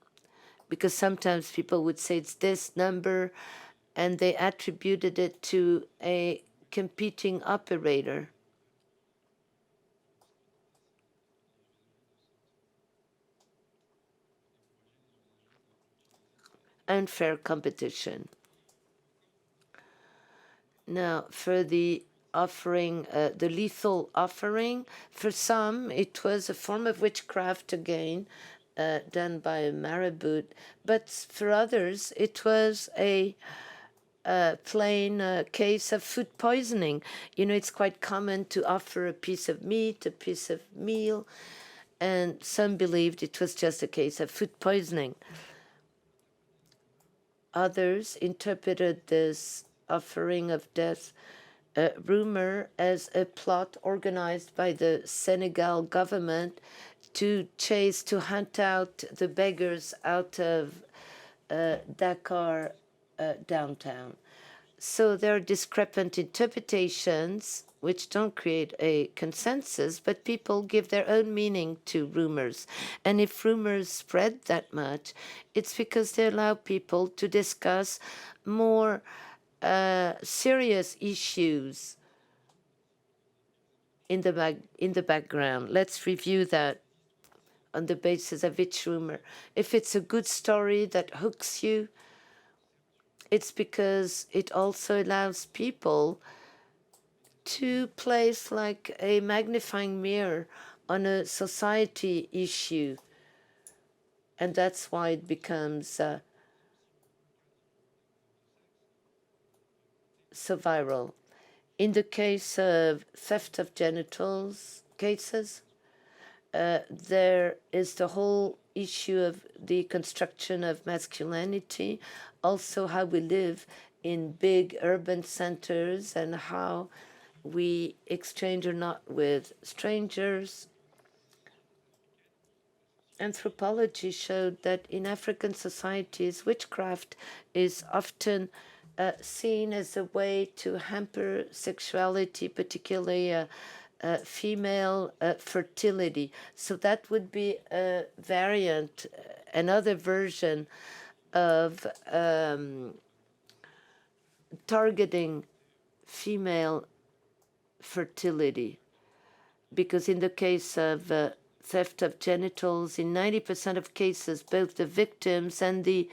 A: Because sometimes people would say it's this number, and they attributed it to a competing operator. Unfair competition. Now, for the offering, the lethal offering, for some, it was a form of witchcraft again, done by a marabout. But for others, it was a plain case of food poisoning. You know, it's quite common to offer a piece of meat, a piece of meal, and some believed it was just a case of food poisoning. Others interpreted this offering of death rumor as a plot organized by the Senegal government to hunt out the beggars out of Dakar downtown. So there are discrepant interpretations which don't create a consensus, but people give their own meaning to rumors. And if rumors spread that much, it's because they allow people to discuss more serious issues in the background. Let's review that on the basis of each rumor. If it's a good story that hooks you, it's because it also allows people to place like a magnifying mirror on a society issue. And that's why it becomes so viral. In the case of theft of genitals cases, there is the whole issue of the construction of masculinity, also how we live in big urban centers and how we exchange or not with strangers. Anthropology showed that in African societies, witchcraft is often seen as a way to hamper sexuality, particularly female fertility. So that would be a variant, another version of targeting female fertility. Because in the case of theft of genitals, in 90% of cases, both the victims and the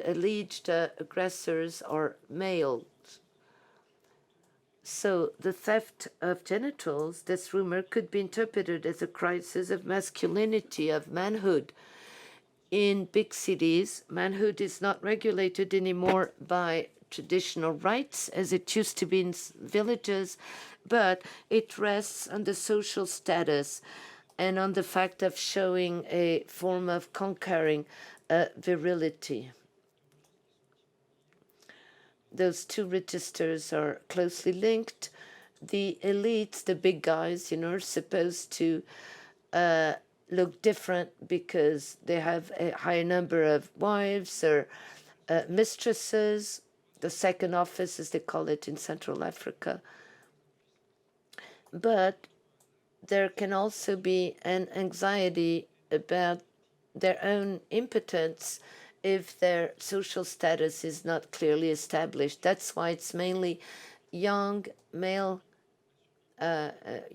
A: alleged aggressors are males. So the theft of genitals, this rumor, could be interpreted as a crisis of masculinity, of manhood. In big cities, manhood is not regulated anymore by traditional rights as it used to be in villages, but it rests on the social status and on the fact of showing a form of conquering virility. Those two registers are closely linked. The elites, the big guys, are supposed to look different because they have a higher number of wives or mistresses, the second office, as they call it in Central Africa. But there can also be an anxiety about their own impotence if their social status is not clearly established. That's why it's mainly young male,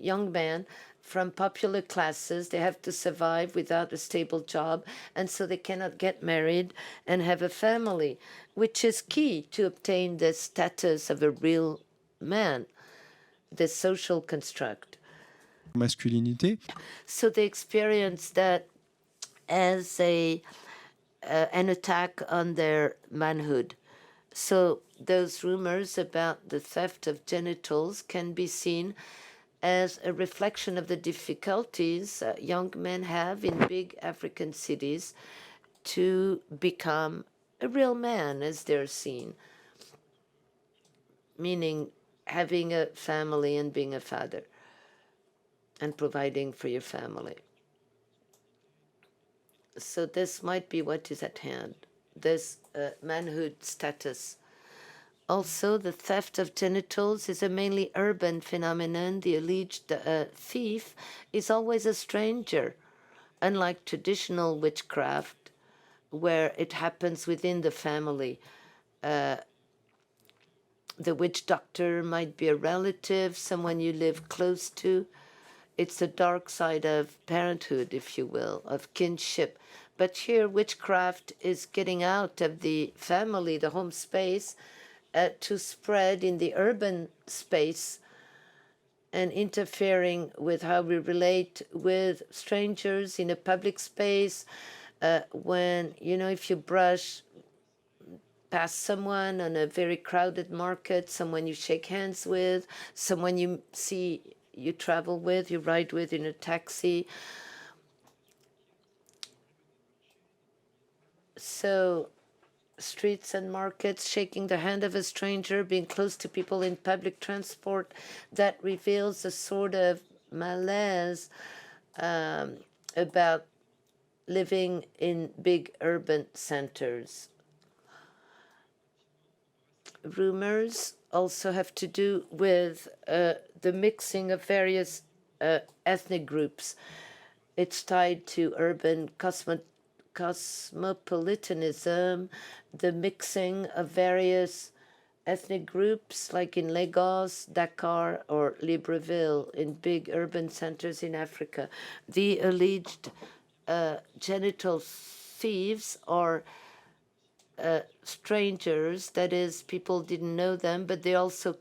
A: young men from popular classes. They have to survive without a stable job, and so they cannot get married and have a family, which is key to obtain the status of a real man, the social construct.
C: Masculinité.
A: So they experience that as an attack on their manhood. So those rumors about the theft of genitals can be seen as a reflection of the difficulties young men have in big African cities to become a real man as they're seen. meaning having a family and being a father and providing for your family. So this might be what is at hand, this manhood status. Also, the theft of genitals is a mainly urban phenomenon. The alleged thief is always a stranger, unlike traditional witchcraft, where it happens within the family. The witch doctor might be a relative, someone you live close to. It's the dark side of parenthood, if you will, of kinship. But here, witchcraft is getting out of the family, the home space, to spread in the urban space and interfering with how we relate with strangers in a public space. When, if you brush past someone on a very crowded market, someone you shake hands with, someone you see you travel with, you ride with in a taxi. So streets and markets, shaking the hand of a stranger, being close to people in public transport, that reveals a sort of malaise about living in big urban centers. Rumors also have to do with the mixing of various ethnic groups. It's tied to urban cosmopolitanism, the mixing of various ethnic groups, like in Lagos, Dakar, or Libreville, in big urban centers in Africa. The alleged genital thieves are strangers, that is, people didn't know them, but they also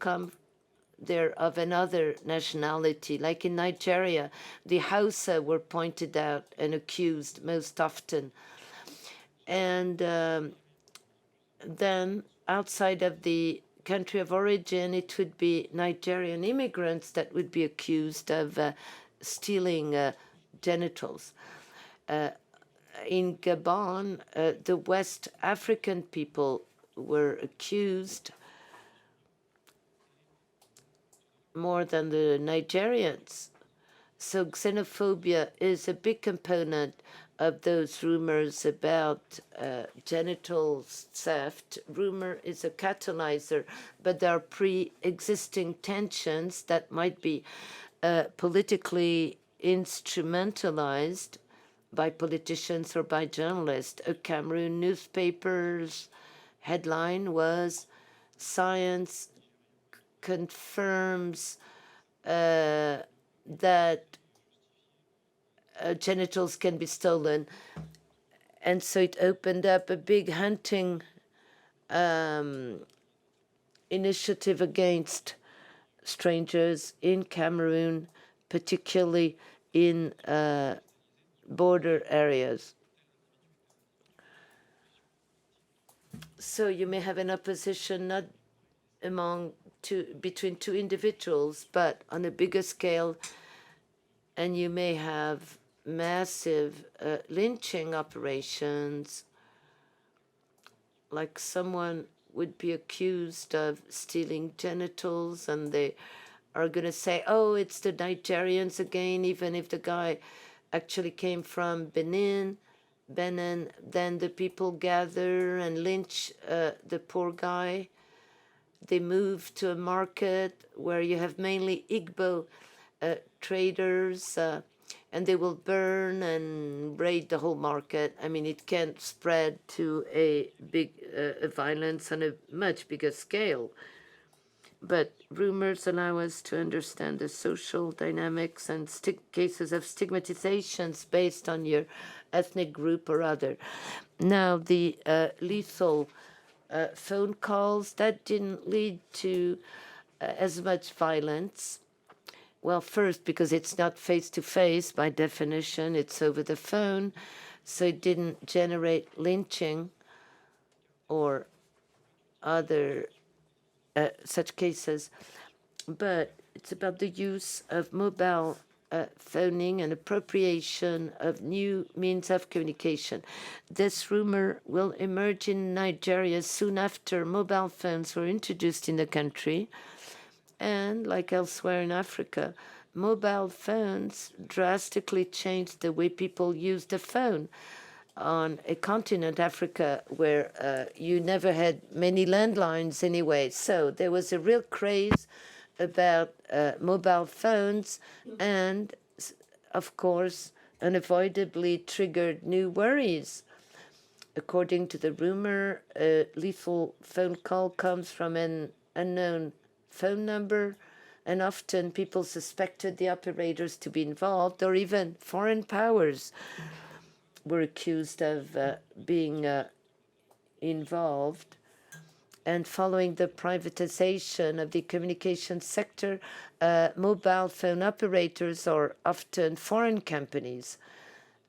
A: they're of another nationality. Like in Nigeria, the Hausa were pointed out and accused most often. And then outside of the country of origin, it would be Nigerian immigrants that would be accused of stealing genitals. In Gabon, the West African people were accused more than the Nigerians. So xenophobia is a big component of those rumors about genital theft. Rumor is a catalyzer, but there are pre-existing tensions that might be politically instrumentalized by politicians or by journalists. A Cameroon newspaper's headline was, "Science confirms that genitals can be stolen." And so it opened up a big hunting initiative against strangers in Cameroon, particularly in border areas. So you may have an opposition not between two individuals, but on a bigger scale, and you may have massive lynching operations, like someone would be accused of stealing genitals, and they are going to say, "Oh, it's the Nigerians again," even if the guy actually came from Benin. Then the people gather and lynch the poor guy. They move to a market where you have mainly Igbo traders, and they will burn and raid the whole market. I mean, it can't spread to a big violence on a much bigger scale. But rumors allow us to understand the social dynamics and cases of stigmatizations based on your ethnic group or other. Now, the lethal phone calls, that didn't lead to as much violence. Well, first, because it's not face-to-face by definition, it's over the phone, so it didn't generate lynching or other such cases. But it's about the use of mobile phoning and appropriation of new means of communication. This rumor will emerge in Nigeria soon after mobile phones were introduced in the country. And like elsewhere in Africa, mobile phones drastically changed the way people use the phone. On a continent, Africa, where you never had many landlines anyway. So there was a real craze about mobile phones, and of course, unavoidably triggered new worries. According to the rumor, a lethal phone call comes from an unknown phone number, and often people suspected the operators to be involved, or even foreign powers were accused of being involved. And following the privatization of the communication sector, mobile phone operators are often foreign companies.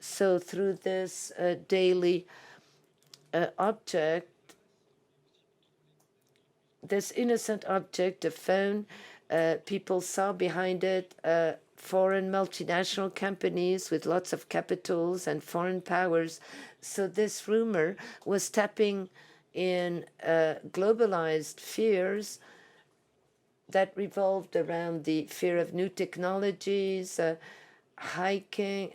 A: So through this daily object, this innocent object, a phone, people saw behind it foreign multinational companies with lots of capitals and foreign powers. So this rumor was tapping in globalized fears that revolved around the fear of new technologies, hacking,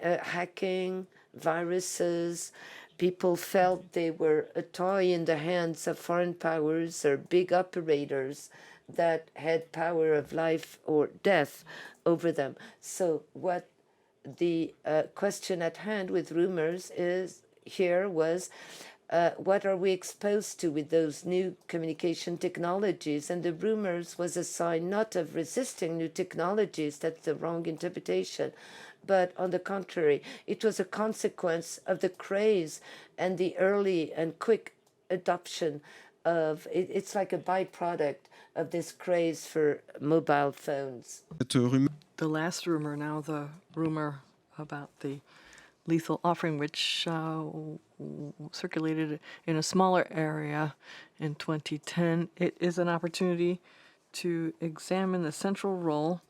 A: viruses. People felt they were a toy in the hands of foreign powers or big operators that had power of life or death over them. So what the question at hand with rumors is here was, what are we exposed to with those new communication technologies? And the rumors was a sign not of resisting new technologies, that's the wrong interpretation, but on the contrary, it was a consequence of the craze and the early and quick adoption of it. It's like a byproduct of this craze for mobile phones.
B: The last rumor, now the rumor about the lethal offering, which circulated in a smaller area in 2010. It is an opportunity to examine the central role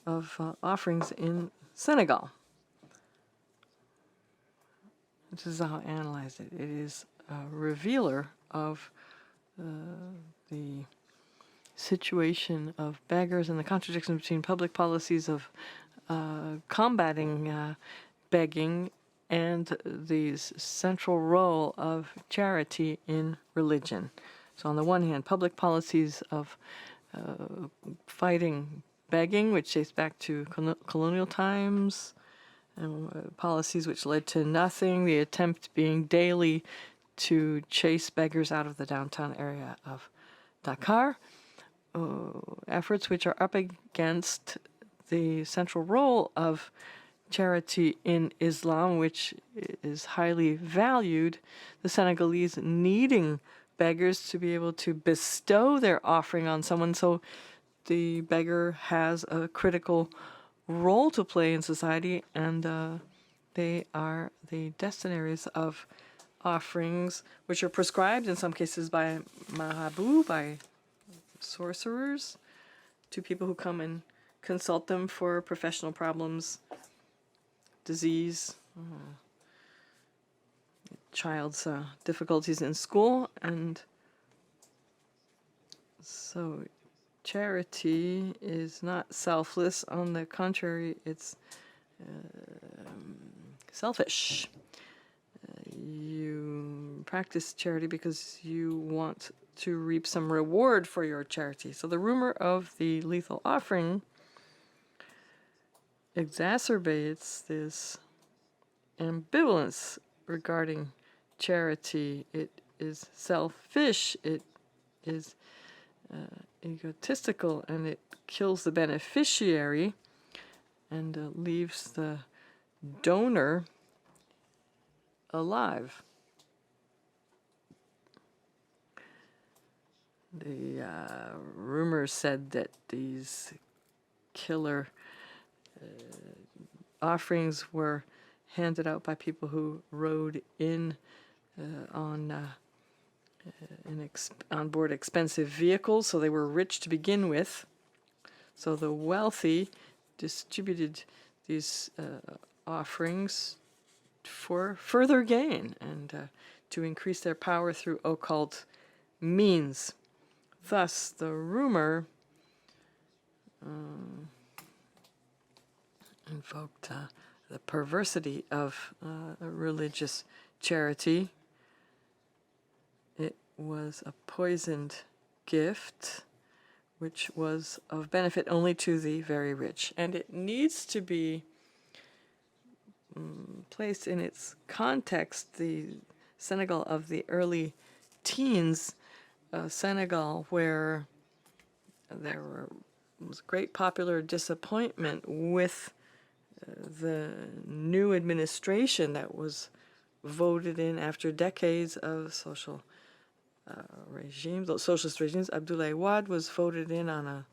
B: of offerings in Senegal. This is how I analyze it. It is a revealer of the situation of beggars and the contradiction between public policies of combating begging and the central role of charity in religion. So on the one hand, public policies of fighting begging, which dates back to colonial times, and policies which led to nothing, the attempt being daily to chase beggars out of the downtown area of Dakar, efforts which are up against the central role of charity in Islam, which is highly valued, the Senegalese needing beggars to be able to bestow their offering on someone, so the beggar has a critical role to play in society, and they are the destinaries of offerings which are prescribed in some cases by marabout, by sorcerers, to people who come and consult them for professional problems, disease, child's difficulties in school. And so charity is not selfless. On the contrary, it's selfish. You practice charity because you want to reap some reward for your charity. So the rumor of the lethal offering exacerbates this ambivalence regarding charity. It is selfish, it is egotistical, and it kills the beneficiary and leaves the donor alive. The rumors said that these killer offerings were handed out by people who rode in on board expensive vehicles, so they were rich to begin with. So the wealthy distributed these offerings for further gain and to increase their power through occult means. Thus, the rumor invoked the perversity of religious charity. It was a poisoned gift which was of benefit only to the very rich. And it needs to be placed in its context. The Senegal of the early teens, Senegal, where there was great popular disappointment with the new administration that was voted in after decades of social regimes, socialist regimes. Abdoulaye Wade was voted in on a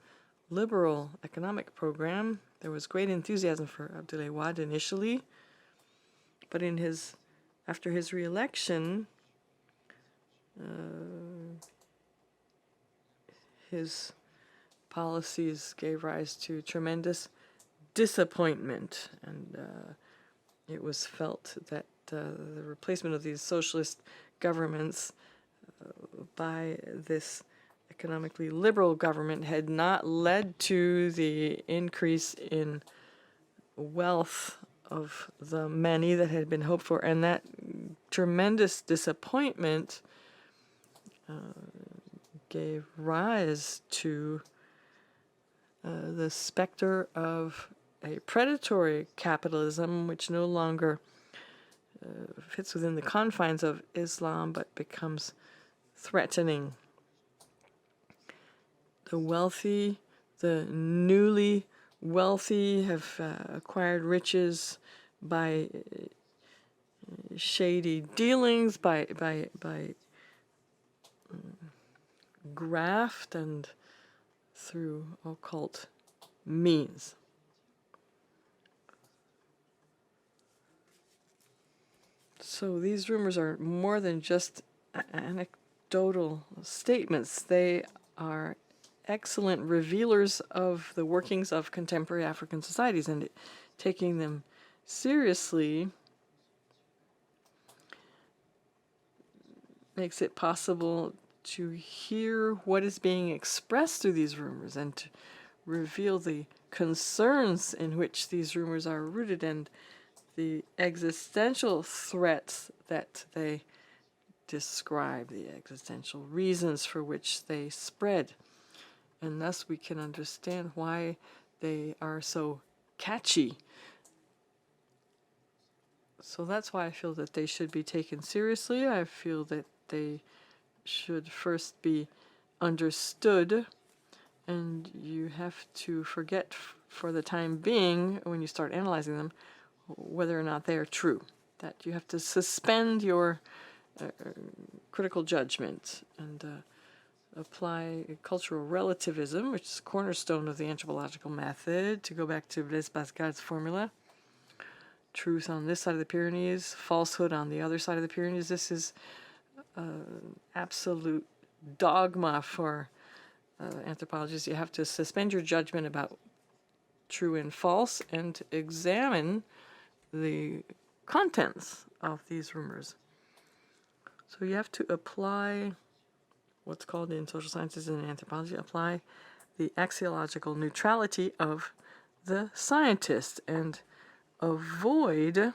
B: liberal economic program. There was great enthusiasm for Abdoulaye Wade initially, but after his re-election, his policies gave rise to tremendous disappointment, and it was felt that the replacement of these socialist governments by this economically liberal government had not led to the increase in wealth of the many that had been hoped for, and that tremendous disappointment gave rise to the specter of a predatory capitalism which no longer fits within the confines of Islam but becomes threatening. The wealthy, the newly wealthy, have acquired riches by shady dealings, by graft, and through occult means. So these rumors are more than just anecdotal statements. They are excellent revealers of the workings of contemporary African societies, and taking them seriously makes it possible to hear what is being expressed through these rumors and to reveal the concerns in which these rumors are rooted and the existential threats that they describe, the existential reasons for which they spread. And thus we can understand why they are so catchy. So that's why I feel that they should be taken seriously. I feel that they should first be understood, and you have to forget for the time being, when you start analyzing them, whether or not they are true. That you have to suspend your critical judgment and apply cultural relativism, which is a cornerstone of the anthropological method, to go back to Blaise Pascal's formula. Truth on this side of the Pyrenees, falsehood on the other side of the Pyrenees. This is absolute dogma for anthropologists. You have to suspend your judgment about true and false and examine the contents of these rumors. So you have to apply what's called in social sciences and anthropology, apply the axiological neutrality of the scientist and avoid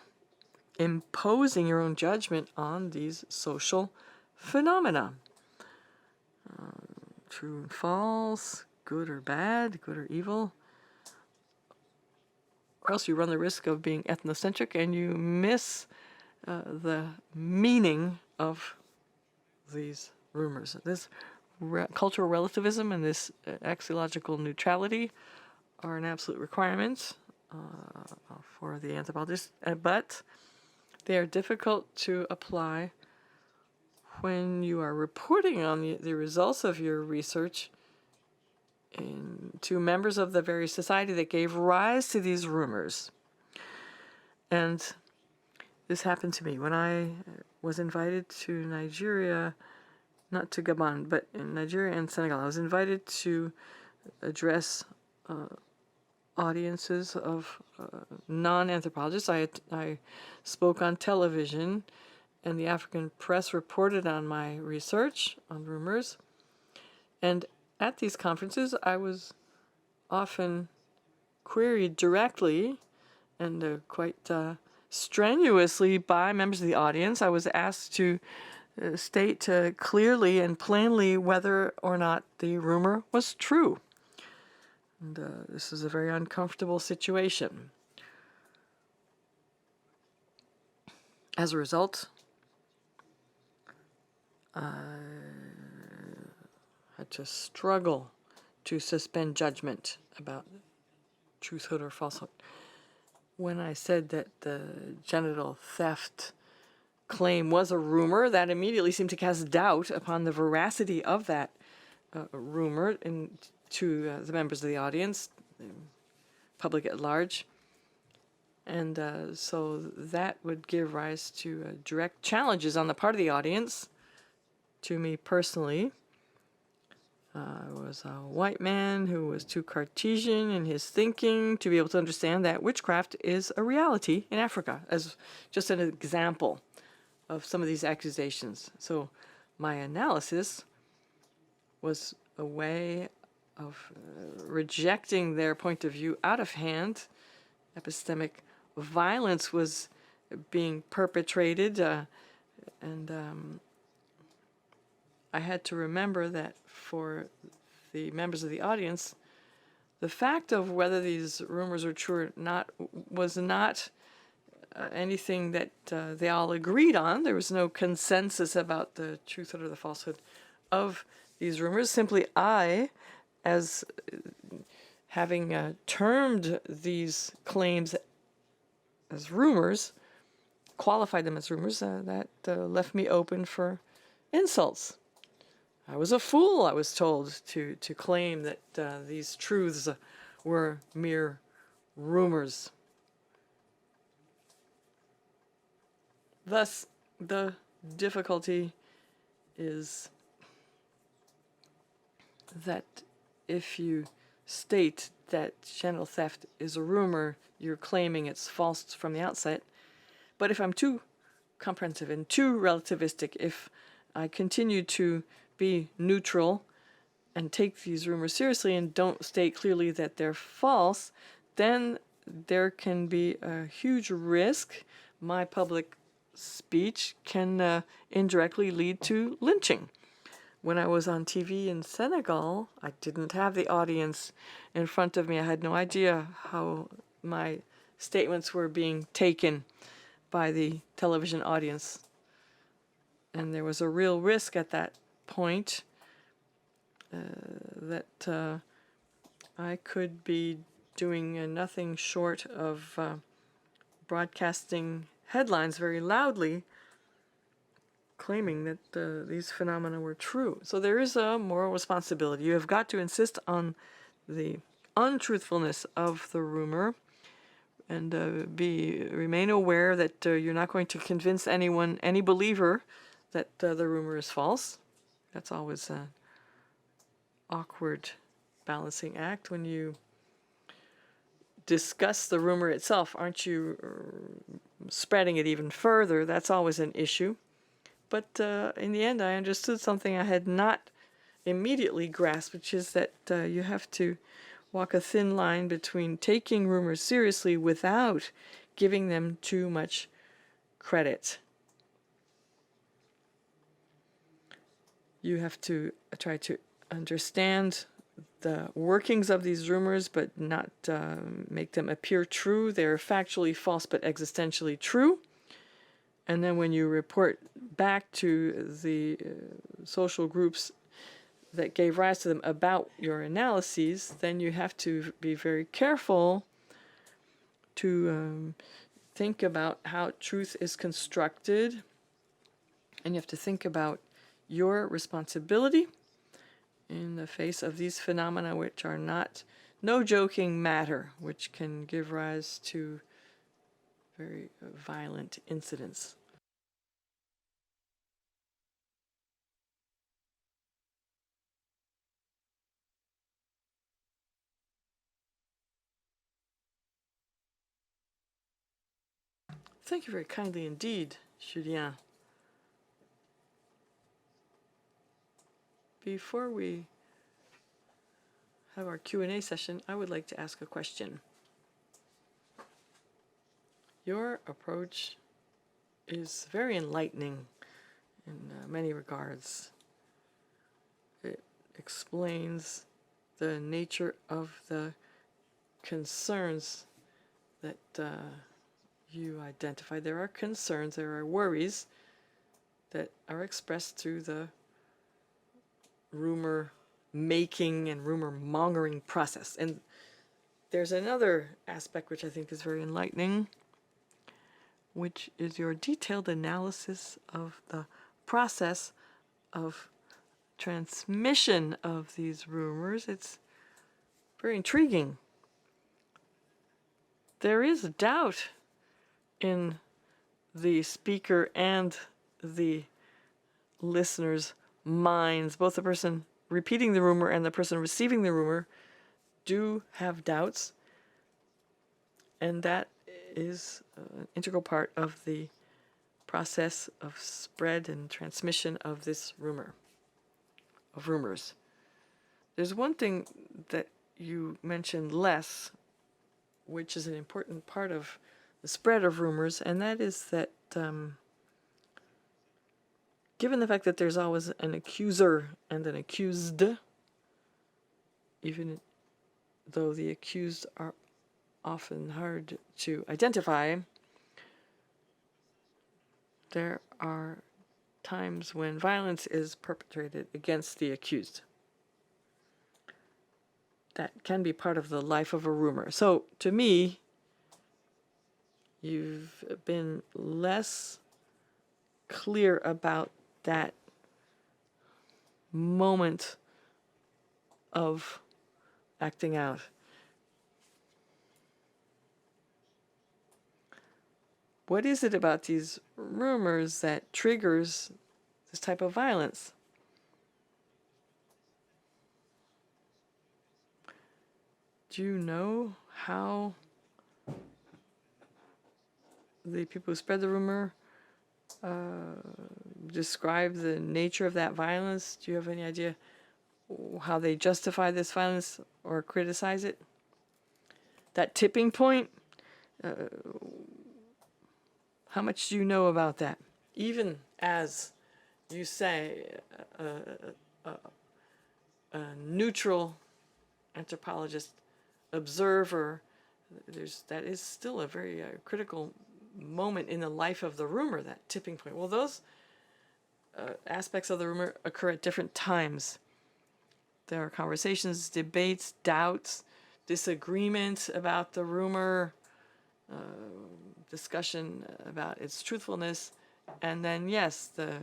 B: imposing your own judgment on these social phenomena. True and false, good or bad, good or evil. Or else you run the risk of being ethnocentric and you miss the meaning of these rumors. This cultural relativism and this axiological neutrality are an absolute requirement for the anthropologist, but they are difficult to apply when you are reporting on the results of your research to members of the very society that gave rise to these rumors. And this happened to me when I was invited to Nigeria, not to Gabon, but in Nigeria and Senegal. I was invited to address audiences of non-anthropologists. I spoke on television, and the African press reported on my research on rumors. And at these conferences, I was often queried directly and quite strenuously by members of the audience. I was asked to state clearly and plainly whether or not the rumor was true. And this is a very uncomfortable situation. As a result, I had to struggle to suspend judgment about truthhood or falsehood. When I said that the genital theft claim was a rumor, that immediately seemed to cast doubt upon the veracity of that rumor to the members of the audience, the public at large. And so that would give rise to direct challenges on the part of the audience to me personally. I was a white man who was too Cartesian in his thinking to be able to understand that witchcraft is a reality in Africa, as just an example of some of these accusations. So my analysis was a way of rejecting their point of view out of hand. Epistemic violence was being perpetrated, and I had to remember that for the members of the audience, the fact of whether these rumors are true or not was not anything that they all agreed on. There was no consensus about the truthhood or the falsehood of these rumors. Simply I, as having termed these claims as rumors, qualified them as rumors, that left me open for insults. I was a fool, I was told, to claim that these truths were mere rumors. Thus, the difficulty is that if you state that genital theft is a rumor, you're claiming it's false from the outset. But if I'm too comprehensive and too relativistic, if I continue to be neutral and take these rumors seriously and don't state clearly that they're false, then there can be a huge risk. My public speech can indirectly lead to lynching. When I was on TV in Senegal, I didn't have the audience in front of me. I had no idea how my statements were being taken by the television audience. And there was a real risk at that point that I could be doing nothing short of broadcasting headlines very loudly claiming that these phenomena were true. So there is a moral responsibility. You have got to insist on the untruthfulness of the rumor and remain aware that you're not going to convince anyone, any believer, that the rumor is false. That's always an awkward balancing act when you discuss the rumor itself. Aren't you spreading it even further? That's always an issue. But in the end, I understood something I had not immediately grasped, which is that you have to walk a thin line between taking rumors seriously without giving them too much credit. You have to try to understand the workings of these rumors, but not make them appear true. They're factually false, but existentially true. And then when you report back to the social groups that gave rise to them about your analyses, then you have to be very careful to think about how truth is constructed. And you have to think about your responsibility in the face of these phenomena, which are no joking matter, which can give rise to very violent incidents. Thank you very kindly indeed, Julien. Before we have our Q&A session, I would like to ask a question. Your approach is very enlightening in many regards. It explains the nature of the concerns that you identify. There are concerns, there are worries that are expressed through the rumor making and rumor mongering process. And there's another aspect which I think is very enlightening, which is your detailed analysis of the process of transmission of these rumors. It's very intriguing. There is doubt in the speaker and the listener's minds. Both the person repeating the rumor and the person receiving the rumor do have doubts, and that is an integral part of the process of spread and transmission of this rumor, of rumors. There's one thing that you mentioned less, which is an important part of the spread of rumors, and that is that given the fact that there's always an accuser and an accused, even though the accused are often hard to identify, there are times when violence is perpetrated against the accused. That can be part of the life of a rumor. So, to me, you've been less clear about that moment of acting out. What is it about these rumors that triggers this type of violence? Do you know how the people who spread the rumor describe the nature of that violence? Do you have any idea how they justify this violence or criticize it? That tipping point, how much do you know about that? Even as you say, a neutral anthropologist, observer, that is still a very critical moment in the life of the rumor, that tipping point. Well, those aspects of the rumor occur at different times. There are conversations, debates, doubts, disagreement about the rumor, discussion about its truthfulness, and then, yes, the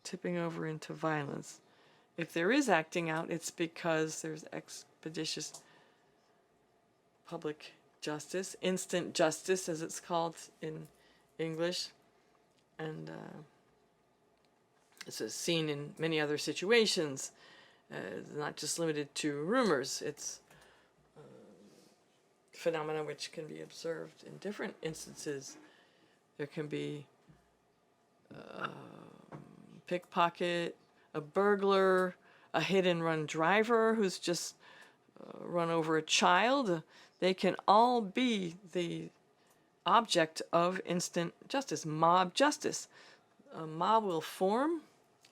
B: tipping over into violence. If there is acting out, it's because there's expeditious public justice, instant justice as it's called in English, and it's seen in many other situations, not just limited to rumors. It's phenomena which can be observed in different instances. There can be a pickpocket, a burglar, a hit-and-run driver who's just run over a child. They can all be the object of instant justice, mob justice. A mob will form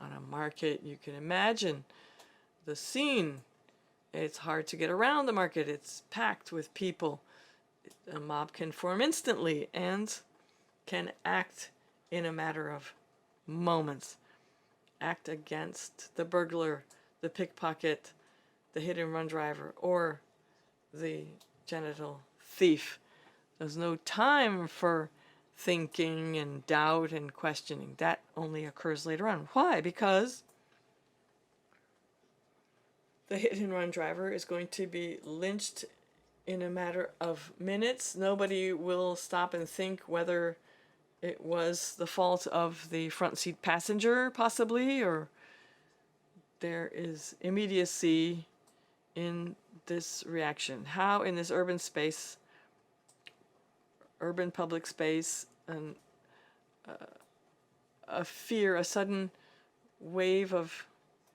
B: on a market. You can imagine the scene. It's hard to get around the market. It's packed with people. A mob can form instantly and can act in a matter of moments. Act against the burglar, the pickpocket, the hit-and-run driver, or the genital thief. There's no time for thinking and doubt and questioning. That only occurs later on. Why? Because the hit-and-run driver is going to be lynched in a matter of minutes. Nobody will stop and think whether it was the fault of the front seat passenger, possibly, or there is immediacy in this reaction. How in this urban space urban public space, and a fear, a sudden wave of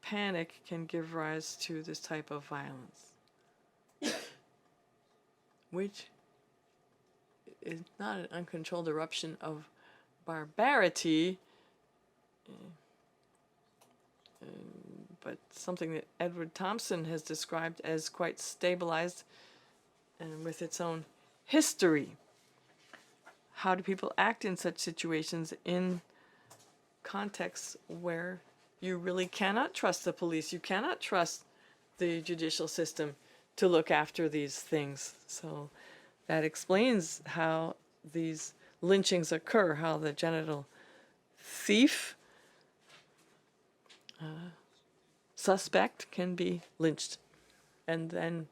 B: panic can give rise to this type of violence, which is not an uncontrolled eruption of barbarity, but something that Edward Thompson has described as quite stabilized and with its own history. How do people act in such situations in contexts where you really cannot trust the police, you cannot trust the judicial system to look after these things? So that explains how these lynchings occur, how the genital thief suspect can be lynched, and then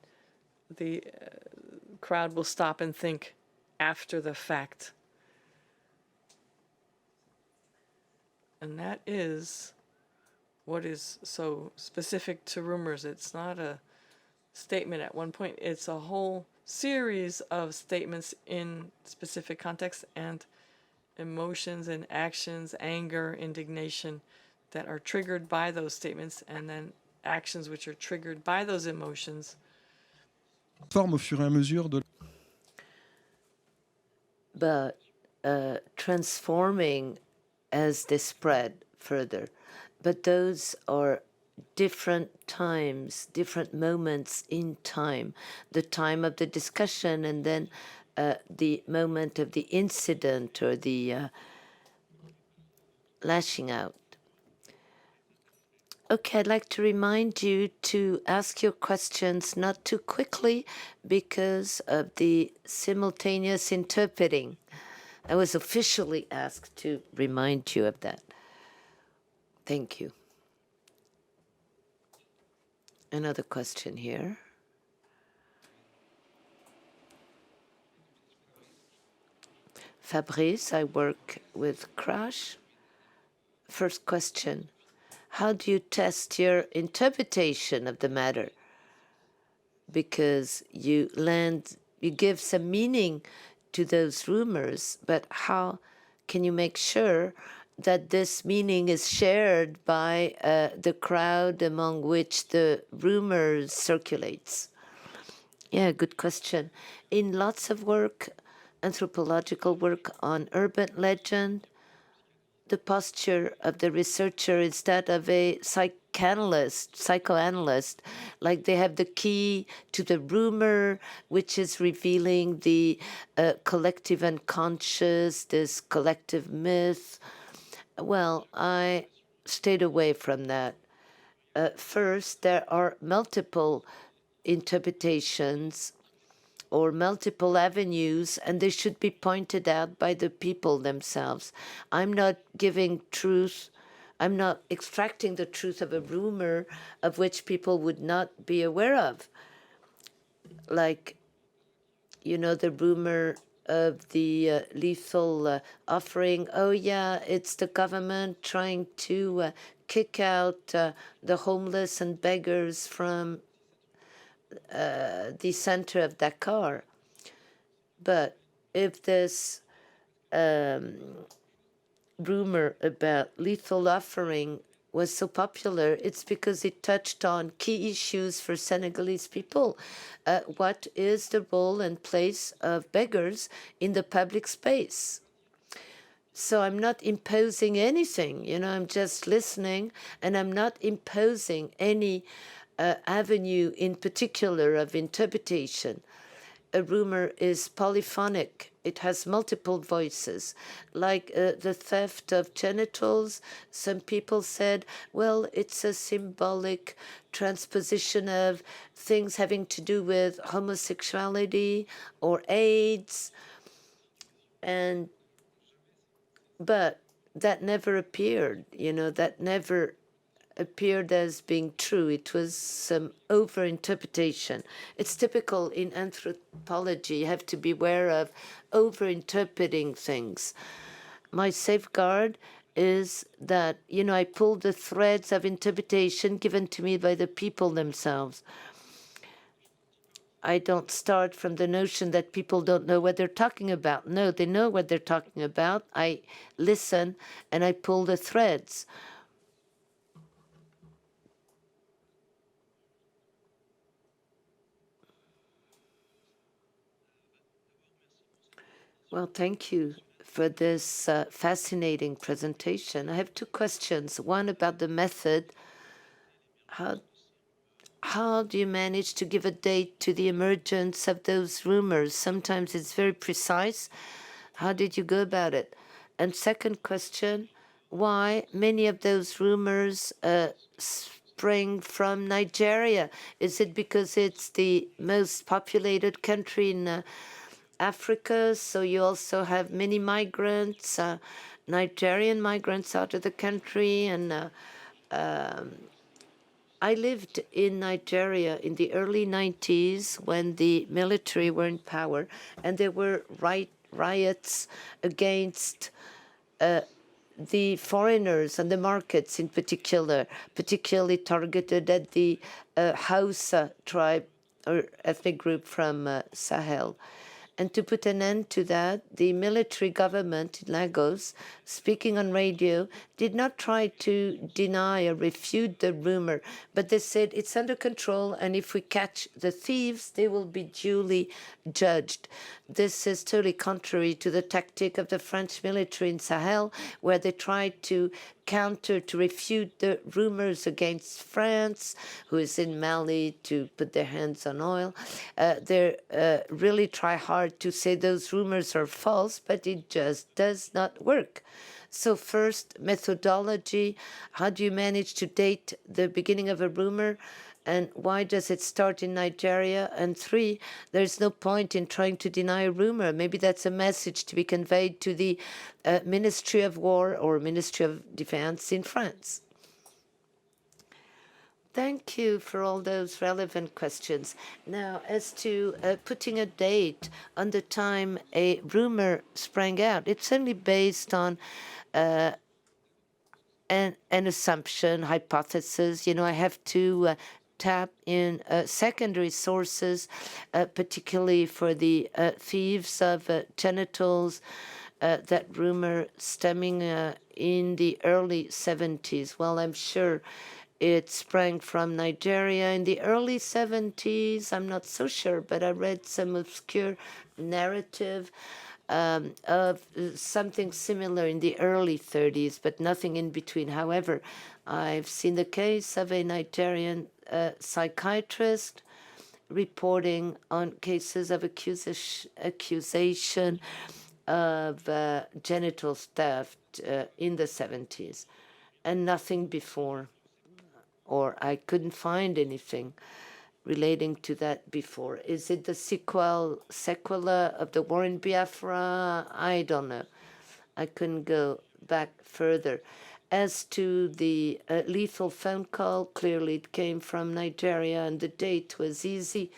B: the crowd will stop and think after the fact. And that is what is so specific to rumors. It's not a statement at one point, it's a whole series of statements in specific contexts and emotions and actions, anger, indignation, that are triggered by those statements, and then actions which are triggered by those emotions.
C: Forme au fur et à mesure de
A: But transforming as they spread further. But those are different times, different moments in time. The time of the discussion, and then the moment of the incident or the lashing out. Okay, I'd like to remind you to ask your questions not too quickly because of the simultaneous interpreting. I was officially asked to remind you of that. Thank you. Another question here. Fabrice, I work with Crash. First question. How do you test your interpretation of the matter? Because you give some meaning to those rumors, but how can you make sure that this meaning is shared by the crowd among which the rumor circulates? Yeah, good question. In lots of work, anthropological work on urban legend, the posture of the researcher is that of a psychoanalyst, like they have the key to the rumor, which is revealing the collective unconscious, this collective myth. Well, I stayed away from that. First, there are multiple interpretations or multiple avenues, and they should be pointed out by the people themselves. I'm not giving truth. I'm not extracting the truth of a rumor of which people would not be aware of. Like, the rumor of the lethal offering. Oh, yeah, it's the government trying to kick out the homeless and beggars from the center of Dakar. But if this rumor about lethal offering was so popular, it's because it touched on key issues for Senegalese people. What is the role and place of beggars in the public space? So I'm not imposing anything, I'm just listening, and I'm not imposing any avenue in particular of interpretation. A rumor is polyphonic. It has multiple voices. Like the theft of genitals, some people said, well, it's a symbolic transposition of things having to do with homosexuality or AIDS. But that never appeared, that never appeared as being true. It was some overinterpretation. It's typical in anthropology. You have to beware of overinterpreting things. My safeguard is that, I pull the threads of interpretation given to me by the people themselves. I don't start from the notion that people don't know what they're talking about. No, they know what they're talking about. I listen and I pull the threads. Well, thank you for this fascinating presentation. I have two questions. One about the method. How do you manage to give a date to the emergence of those rumors? Sometimes it's very precise. How did you go about it? And second question, why many of those rumors spring from Nigeria? Is it because it's the most populated country in Africa, so you also have many migrants, Nigerian migrants out of the country, and I lived in Nigeria in the early 90s when the military were in power, and there were riots against the foreigners and the markets in particular, particularly targeted at the Hausa tribe or ethnic group from Sahel. And to put an end to that, the military government in Lagos, speaking on radio, did not try to deny or refute the rumor, but they said it's under control, and if we catch the thieves, they will be duly judged. This is totally contrary to the tactic of the French military in Sahel, where they tried to counter, to refute the rumors against France, who is in Mali to put their hands on oil. They really try hard to say those rumors are false, but it just does not work. So first, methodology. How do you manage to date the beginning of a rumor? And why does it start in Nigeria? And three, there's no point in trying to deny a rumor. Maybe that's a message to be conveyed to the Ministry of War or Ministry of Defense in France. Thank you for all those relevant questions. Now, as to putting a date on the time a rumor sprang out, it's only based on an assumption, hypothesis. I have to tap in secondary sources, particularly for the thieves of genitals, that rumor stemming in the early 70s. Well, I'm sure it sprang from Nigeria in the early 70s. I'm not so sure, but I read some obscure narrative of something similar in the early 30s, but nothing in between. However, I've seen the case of a Nigerian psychiatrist reporting on cases of accusation of genital theft in the 70s, and nothing before, or I couldn't find anything relating to that before. Is it the sequela of the war in Biafra? I don't know. I couldn't go back further. As to the lethal phone call, clearly it came from Nigeria, and the date was easy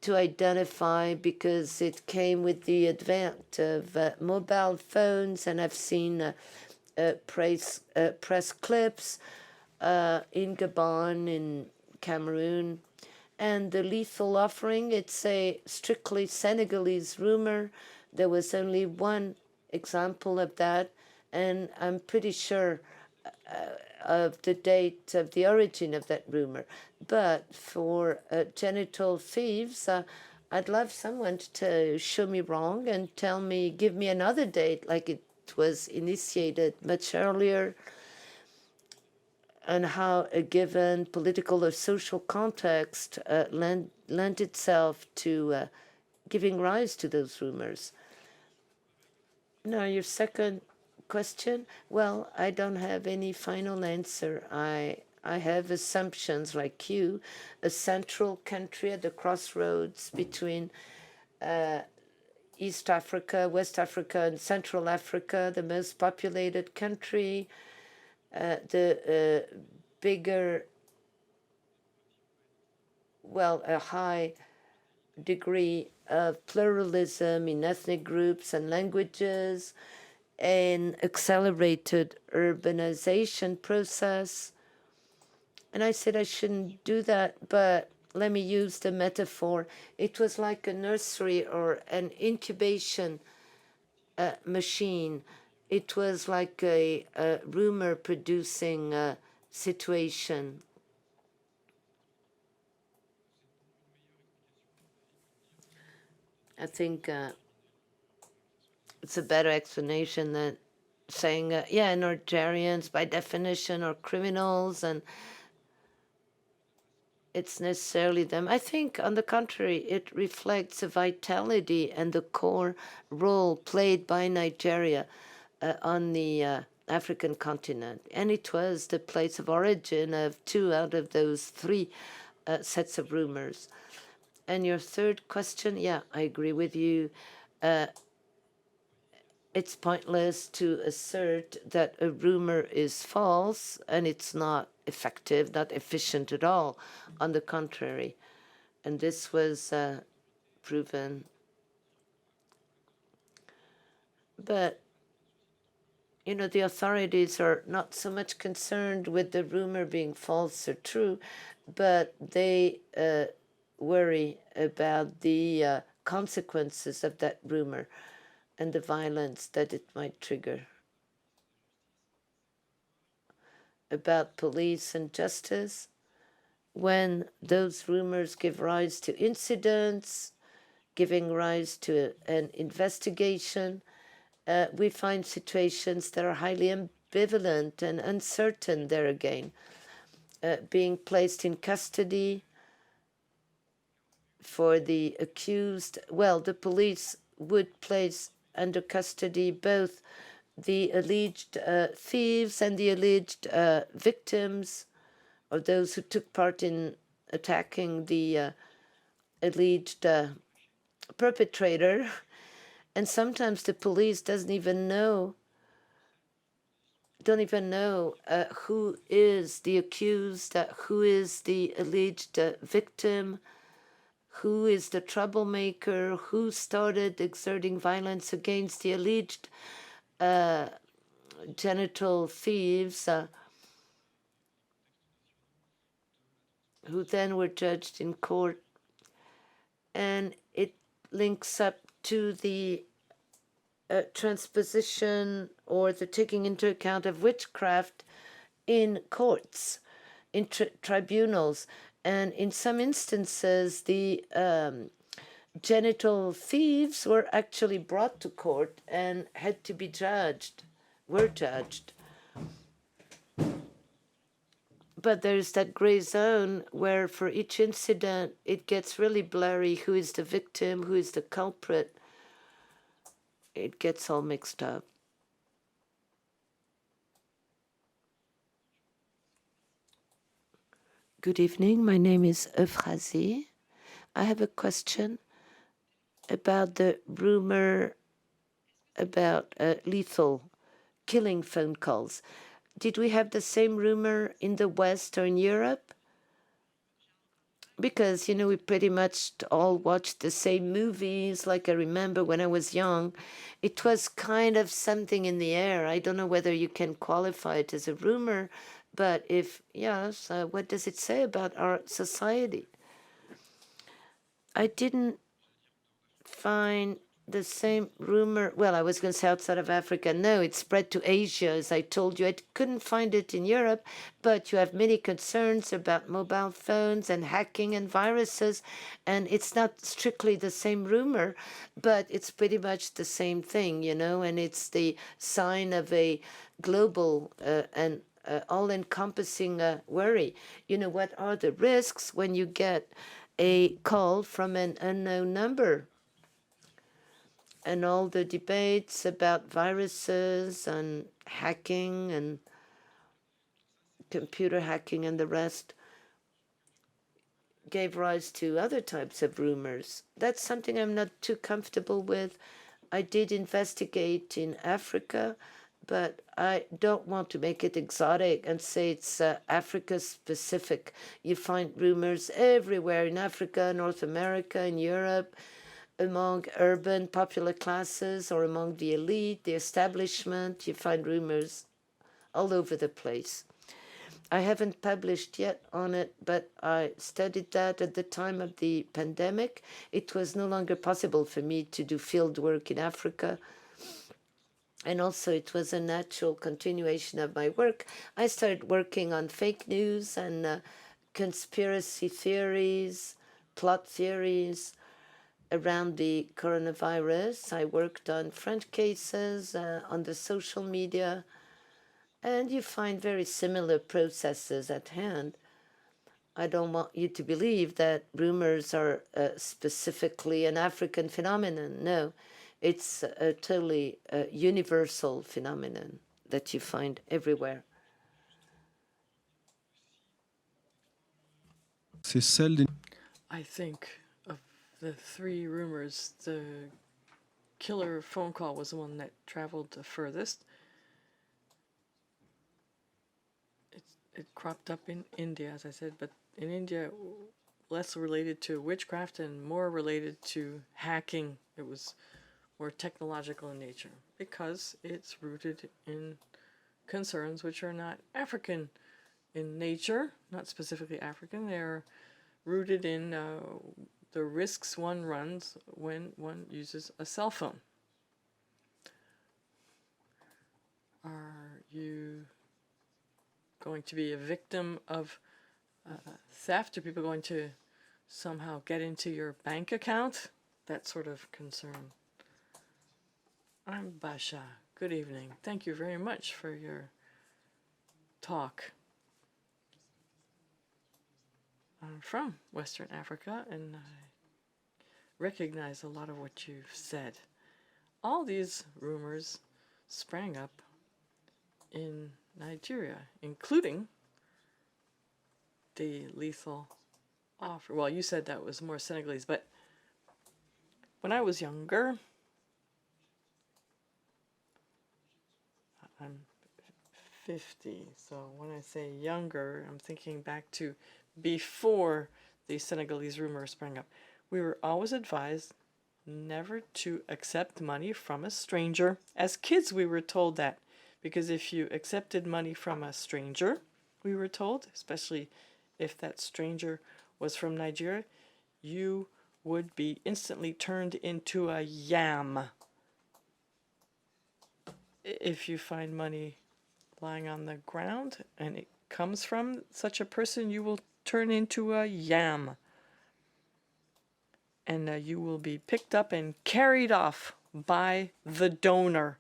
A: to identify because it came with the advent of mobile phones, and I've seen press clips in Gabon, in Cameroon. And the lethal offering, it's a strictly Senegalese rumor. There was only one example of that, and I'm pretty sure of the date of the origin of that rumor. But for genital thieves, I'd love someone to show me wrong and tell me, give me another date, like it was initiated much earlier, and how a given political or social context lent itself to giving rise to those rumors. Now, your second question, well, I don't have any final answer. I have assumptions like you, a central country at the crossroads between East Africa, West Africa, and Central Africa, the most populated country, the bigger, well, a high degree of pluralism in ethnic groups and languages, an accelerated urbanization process. And I said I shouldn't do that, but let me use the metaphor. It was like a nursery or an incubation machine. It was like a rumor producing situation. I think it's a better explanation than saying, yeah, Nigerians by definition are criminals and it's necessarily them. I think, on the contrary, it reflects the vitality and the core role played by Nigeria on the African continent. And it was the place of origin of 2 out of those 3 sets of rumors. And your third question, yeah, I agree with you. It's pointless to assert that a rumor is false, and it's not effective, not efficient at all. On the contrary, and this was proven. But, the authorities are not so much concerned with the rumor being false or true, but they worry about the consequences of that rumor and the violence that it might trigger. About police and justice, when those rumors give rise to incidents, giving rise to an investigation, we find situations that are highly ambivalent and uncertain there again. Being placed in custody for the accused, well, the police would place under custody both the alleged thieves and the alleged victims, or those who took part in attacking the alleged perpetrator. And sometimes the police don't even know who is the accused, who is the alleged victim, who is the troublemaker, who started exerting violence against the alleged genital thieves, who then were judged in court. And it links up to the transposition or the taking into account of witchcraft in courts, in tribunals. And in some instances, the genital thieves were actually brought to court and had to be judged, were judged. But there's that gray zone where for each incident, it gets really blurry. Who is the victim? Who is the culprit? It gets all mixed up. Good evening. My name is Euphrasie. I have a question about the rumor about lethal killing phone calls. Did we have the same rumor in the West or in Europe? Because, we pretty much all watched the same movies. Like I remember when I was young, it was kind of something in the air. I don't know whether you can qualify it as a rumor, but if yes, what does it say about our society? I didn't find the same rumor. Well, I was going to say outside of Africa. No, it spread to Asia, as I told you. I couldn't find it in Europe, but you have many concerns about mobile phones and hacking and viruses, and it's not strictly the same rumor, but it's pretty much the same thing, and it's the sign of a global and all-encompassing worry. What are the risks when you get a call from an unknown number? And all the debates about viruses and hacking and computer hacking and the rest gave rise to other types of rumors. That's something I'm not too comfortable with. I did investigate in Africa, but I don't want to make it exotic and say it's Africa specific. You find rumors everywhere in Africa, North America, in Europe, among urban popular classes or among the elite, the establishment. You find rumors all over the place. I haven't published yet on it, but I studied that at the time of the pandemic. It was no longer possible for me to do field work in Africa. And also, it was a natural continuation of my work. I started working on fake news and conspiracy theories, plot theories around the coronavirus. I worked on front cases, on the social media, and you find very similar processes at hand. I don't want you to believe that rumors are specifically an African phenomenon. No, it's a totally universal phenomenon that you find everywhere.
C: C'est celle des...
B: I think of the three rumors, the killer phone call was the one that traveled the furthest. It cropped up in India, as I said, but in India, less related to witchcraft and more related to hacking. It was more technological in nature because it's rooted in concerns which are not African in nature, not specifically African. They're rooted in the risks one runs when one uses a cell phone. Are you going to be a victim of theft? Are people going to somehow get into your bank account? That sort of concern. I'm Basha. Good evening. Thank you very much for your talk. I'm from Western Africa, and I recognize a lot of what you've said. All these rumors sprang up in Nigeria, including the lethal offer. Well, you said that was more Senegalese, but when I was younger, I'm 50, so when I say younger, I'm thinking back to before the Senegalese rumor sprang up. We were always advised never to accept money from a stranger. As kids, we were told that, because if you accepted money from a stranger, we were told, especially if that stranger was from Nigeria, you would be instantly turned into a yam. If you find money lying on the ground and it comes from such a person, you will turn into a yam. And you will be picked up and carried off by the donor.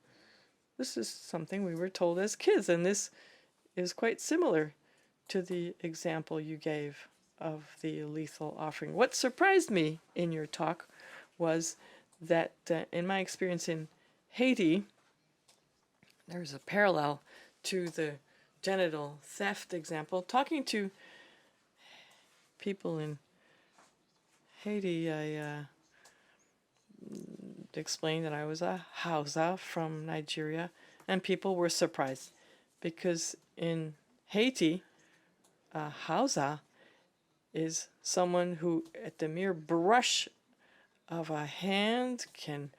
B: This is something we were told as kids, and this is quite similar to the example you gave of the lethal offering. What surprised me in your talk was that in my experience in Haiti, there's a parallel to the genital theft example. Talking to people in Haiti, I explained that I was a Hausa from Nigeria, and people were surprised because in Haiti, a Hausa is someone who, at the mere brush of a hand, can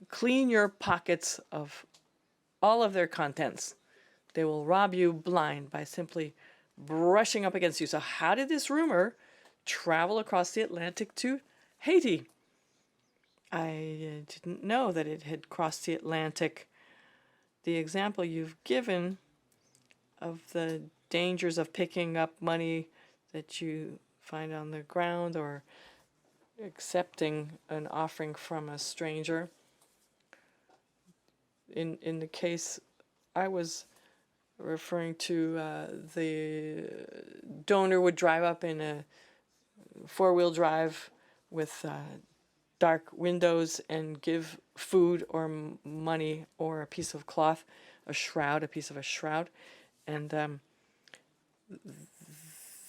B: clean your pockets of all of their contents. They will rob you blind by simply brushing up against you. So how did this rumor travel across the Atlantic to Haiti? I didn't know that it had crossed the Atlantic. The example you've given of the dangers of picking up money that you find on the ground or accepting an offering from a stranger. In the case I was referring to, the donor would drive up in a four-wheel drive with dark windows and give food or money or a piece of cloth, a piece of a shroud. And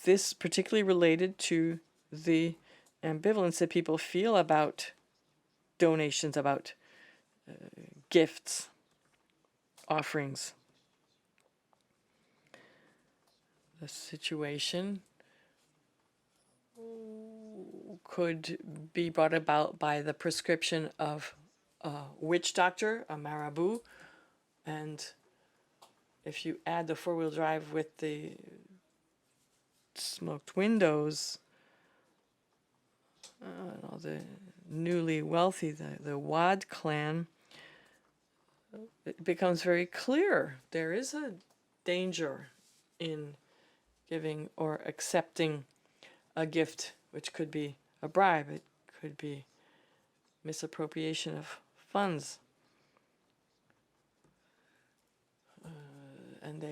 B: this particularly related to the ambivalence that people feel about donations, about gifts, offerings. The situation could be brought about by the prescription of a witch doctor, a marabout, and if you add the four-wheel drive with the smoked windows, the newly wealthy, the Wad clan, it becomes very clear there is a danger in giving or accepting a gift, which could be a bribe, it could be misappropriation of funds. And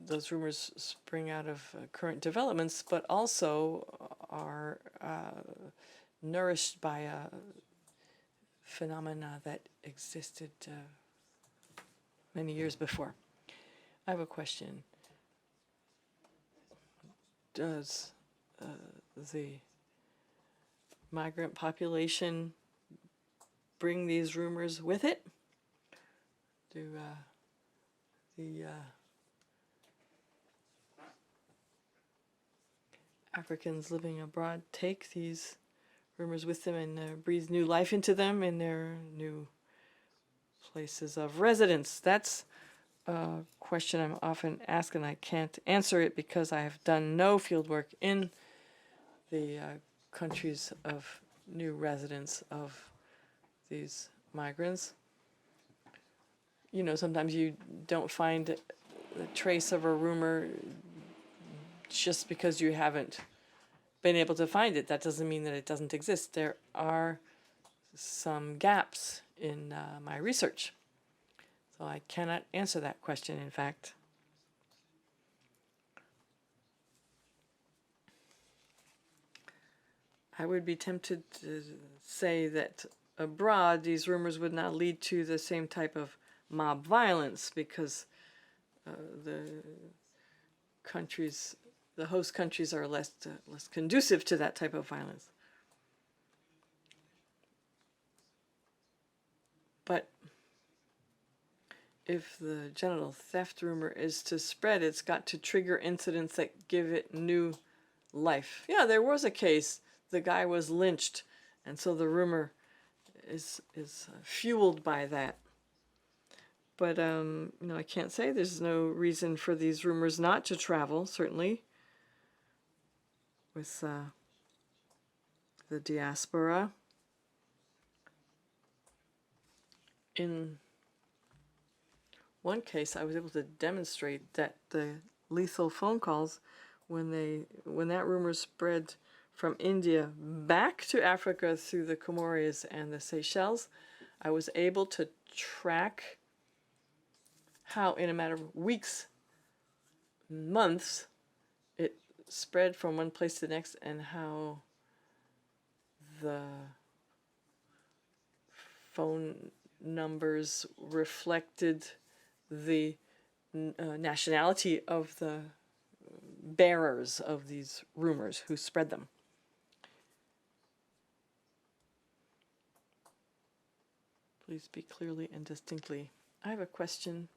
B: those rumors spring out of current developments, but also are nourished by a phenomena that existed many years before. I have a question. Does the migrant population bring these rumors with it? Do the Africans living abroad take these rumors with them and breathe new life into them in their new places of residence? That's a question I'm often asked, and I can't answer it because I have done no field work in the countries of new residence of these migrants. You know, sometimes you don't find the trace of a rumor just because you haven't been able to find it. That doesn't mean that it doesn't exist. There are some gaps in my research. So I cannot answer that question, in fact. I would be tempted to say that abroad these rumors would not lead to the same type of mob violence because the host countries are less conducive to that type of violence. But if the genital theft rumor is to spread, it's got to trigger incidents that give it new life. Yeah, there was a case. The guy was lynched, and so the rumor is fueled by that. But you know, I can't say there's no reason for these rumors not to travel. Certainly, with the diaspora. In one case, I was able to demonstrate that the lethal phone calls, when that rumor spread from India back to Africa through the Comores and the Seychelles, I was able to track how in a matter of weeks, months, it spread from one place to the next, and how the phone numbers reflected the nationality of the bearers of these rumors who spread them. Please speak clearly and distinctly. I have a question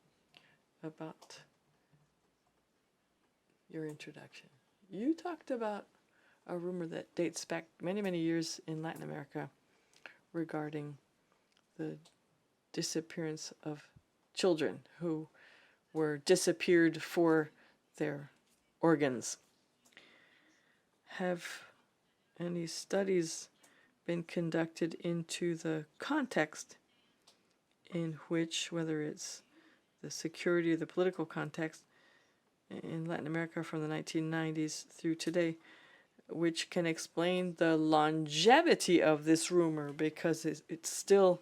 B: about your introduction. You talked about a rumor that dates back many, many years in Latin America regarding the disappearance of children who were disappeared for their organs. Have any studies been conducted into the context in which, whether it's the security or the political context in Latin America from the 1990s through today, which can explain the longevity of this rumor, because it's still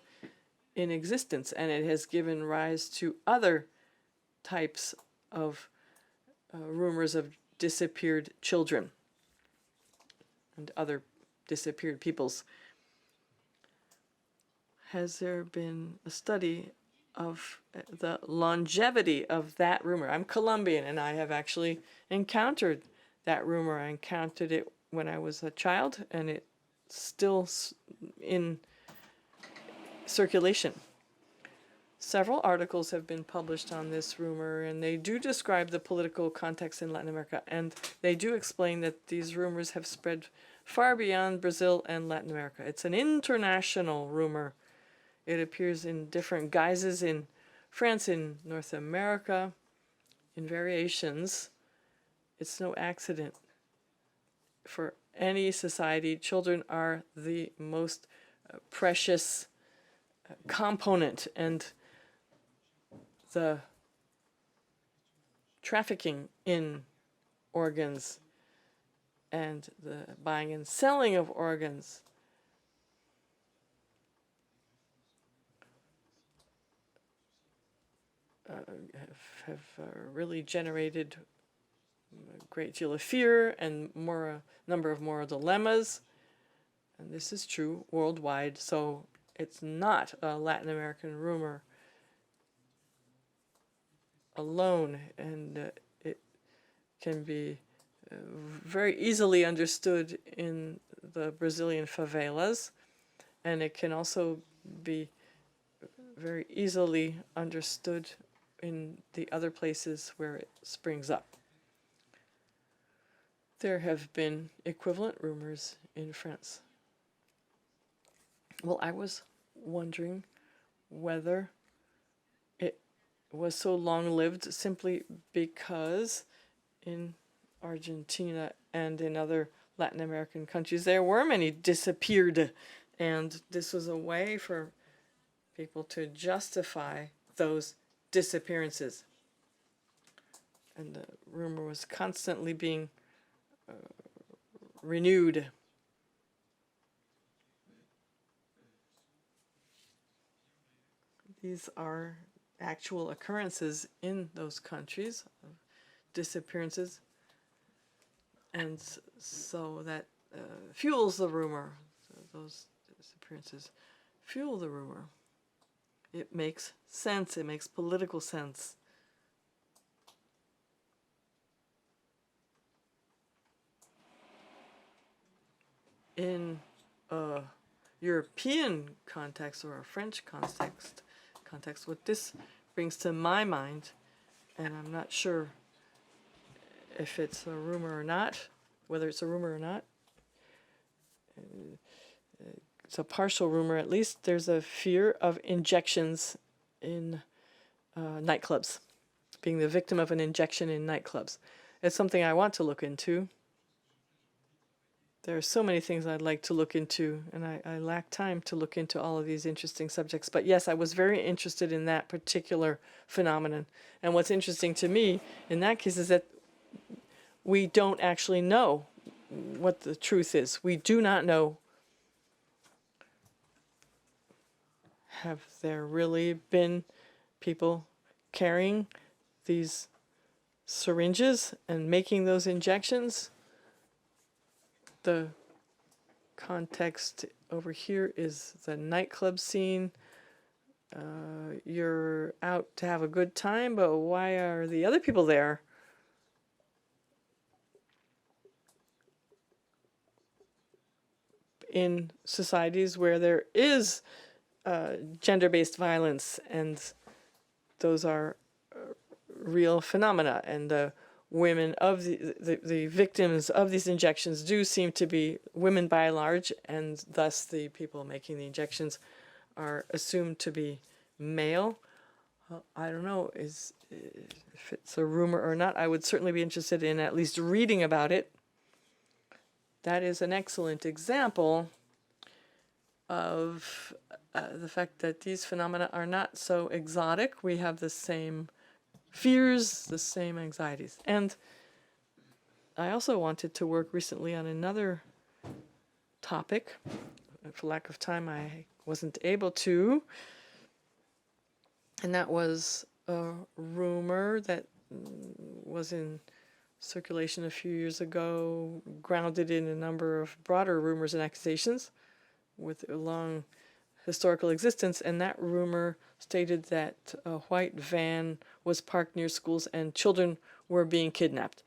B: in existence and it has given rise to other types of rumors of disappeared children and other disappeared peoples. Has there been a study of the longevity of that rumor? I'm Colombian, and I have actually encountered that rumor. I encountered it when I was a child, and it's still in circulation. Several articles have been published on this rumor, and they do describe the political context in Latin America, and they do explain that these rumors have spread far beyond Brazil and Latin America. It's an international rumor. It appears in different guises in France, in North America, in variations. It's no accident. For any society, children are the most precious component, and the trafficking in organs and the buying and selling of organs have really generated a great deal of fear and a number of moral dilemmas. And this is true worldwide, so it's not a Latin American rumor alone, and it can be very easily understood in the Brazilian favelas, and it can also be very easily understood in the other places where it springs up. There have been equivalent rumors in France. Well, I was wondering whether it was so long-lived simply because in Argentina and in other Latin American countries there were many disappeared, and this was a way for people to justify those disappearances. And the rumor was constantly being renewed. These are actual occurrences in those countries, disappearances, and so that fuels the rumor. So those disappearances fuel the rumor. It makes sense. It makes political sense. In a European context or a French context, what this brings to my mind, and I'm not sure if it's a rumor or not, whether it's a rumor or not, it's a partial rumor at least, there's a fear of injections in nightclubs, being the victim of an injection in nightclubs. It's something I want to look into. There are so many things I'd like to look into, and I lack time to look into all of these interesting subjects. But yes, I was very interested in that particular phenomenon. And what's interesting to me in that case is that we don't actually know what the truth is. We do not know. Have there really been people carrying these syringes and making those injections? The context over here is the nightclub scene. You're out to have a good time, but why are the other people there? In societies where there is gender-based violence, and those are real phenomena, and the women of the victims of these injections do seem to be women by and large, and thus the people making the injections are assumed to be male. I don't know if it's a rumor or not. I would certainly be interested in at least reading about it. That is an excellent example of the fact that these phenomena are not so exotic. We have the same fears, the same anxieties. And I also wanted to work recently on another topic. For lack of time, I wasn't able to. And that was a rumor that was in circulation a few years ago, grounded in a number of broader rumors and accusations with a long historical existence, and that rumor stated that a white van was parked near schools and children were being kidnapped.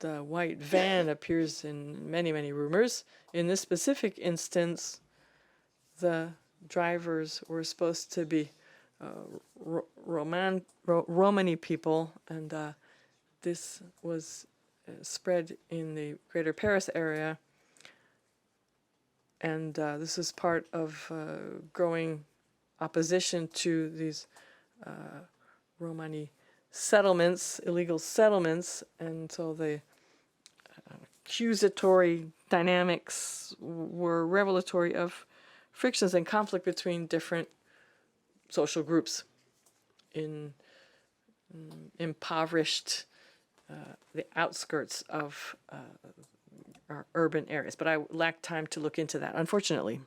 B: The white van appears in many, many rumors. In this specific instance, the drivers were supposed to be Romani people, and this was spread in the greater Paris area. And this is part of growing opposition to these Romani settlements, illegal settlements, and so the accusatory dynamics were revelatory of frictions and conflict between different social groups in impoverished the outskirts of our urban areas. But I lacked time to look into that, unfortunately.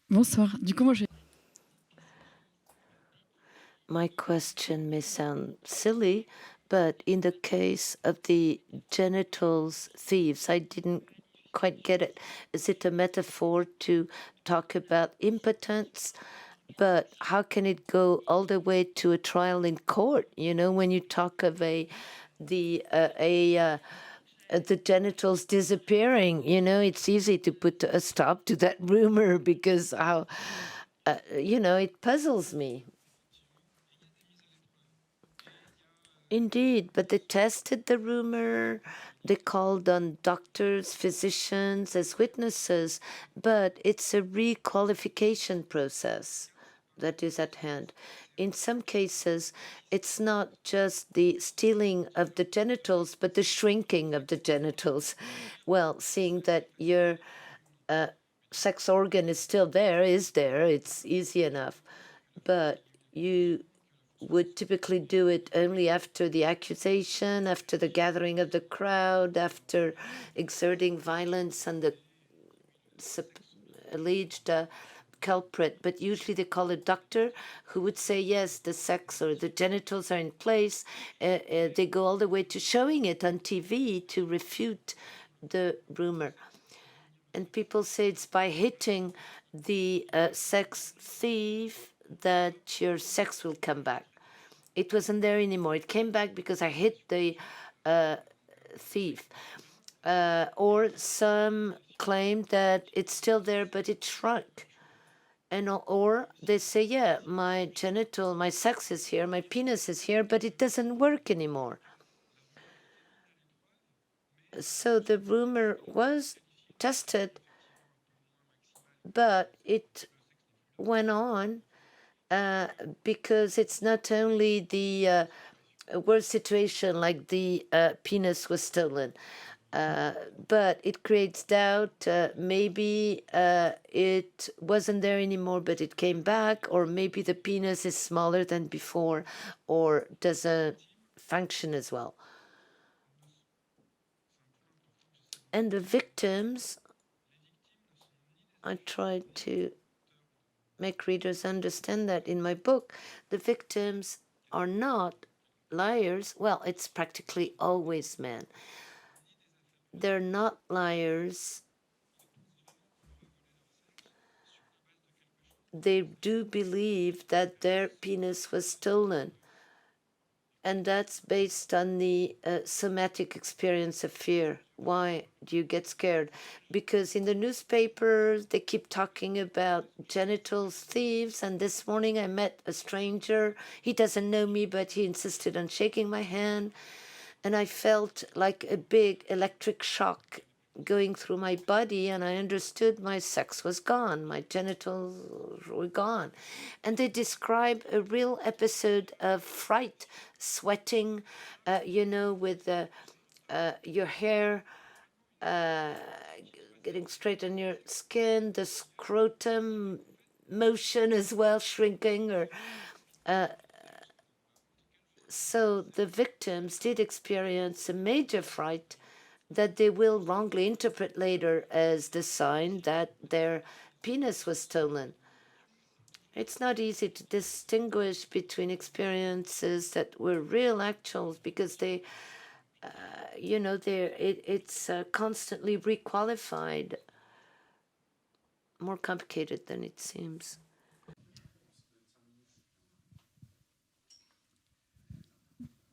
D: Bonsoir. Du coup, moi, j'ai...
A: My question may sound silly, but in the case of the genitals thieves, I didn't quite get it. Is it a metaphor to talk about impotence? But how can it go all the way to a trial in court? You know, when you talk of the genitals disappearing, you know, it's easy to put a stop to that rumor because how, you know, it puzzles me. Indeed, but they tested the rumor. They called on doctors, physicians as witnesses, but it's a requalification process that is at hand. In some cases, it's not just the stealing of the genitals, but the shrinking of the genitals. Well, seeing that your sex organ is still there, it's easy enough. But you would typically do it only after the accusation, after the gathering of the crowd, after exerting violence on the alleged culprit. But usually they call a doctor who would say, yes, the sex or the genitals are in place. They go all the way to showing it on TV to refute the rumor. And people say it's by hitting the sex thief that your sex will come back. It wasn't there anymore. It came back because I hit the thief. Or some claim that it's still there, but it shrunk. And or they say, yeah, my sex is here, my penis is here, but it doesn't work anymore. So the rumor was tested, but it went on because it's not only the worst situation like the penis was stolen, but it creates doubt. Maybe it wasn't there anymore, but it came back, or maybe the penis is smaller than before or doesn't function as well. And the victims, I tried to make readers understand that in my book, the victims are not liars. Well, it's practically always men. They're not liars. They do believe that their penis was stolen. And that's based on the somatic experience of fear. Why do you get scared? Because in the newspapers, they keep talking about genitals thieves. And this morning I met a stranger. He doesn't know me, but he insisted on shaking my hand. And I felt like a big electric shock going through my body, and I understood my sex was gone, my genitals were gone. And they describe a real episode of fright, sweating, you know, with your hair getting straight on your skin, the scrotum motion as well, shrinking, or so the victims did experience a major fright that they will wrongly interpret later as the sign that their penis was stolen. It's not easy to distinguish between experiences that were real actuals because they, you know, it's constantly requalified, more complicated than it seems.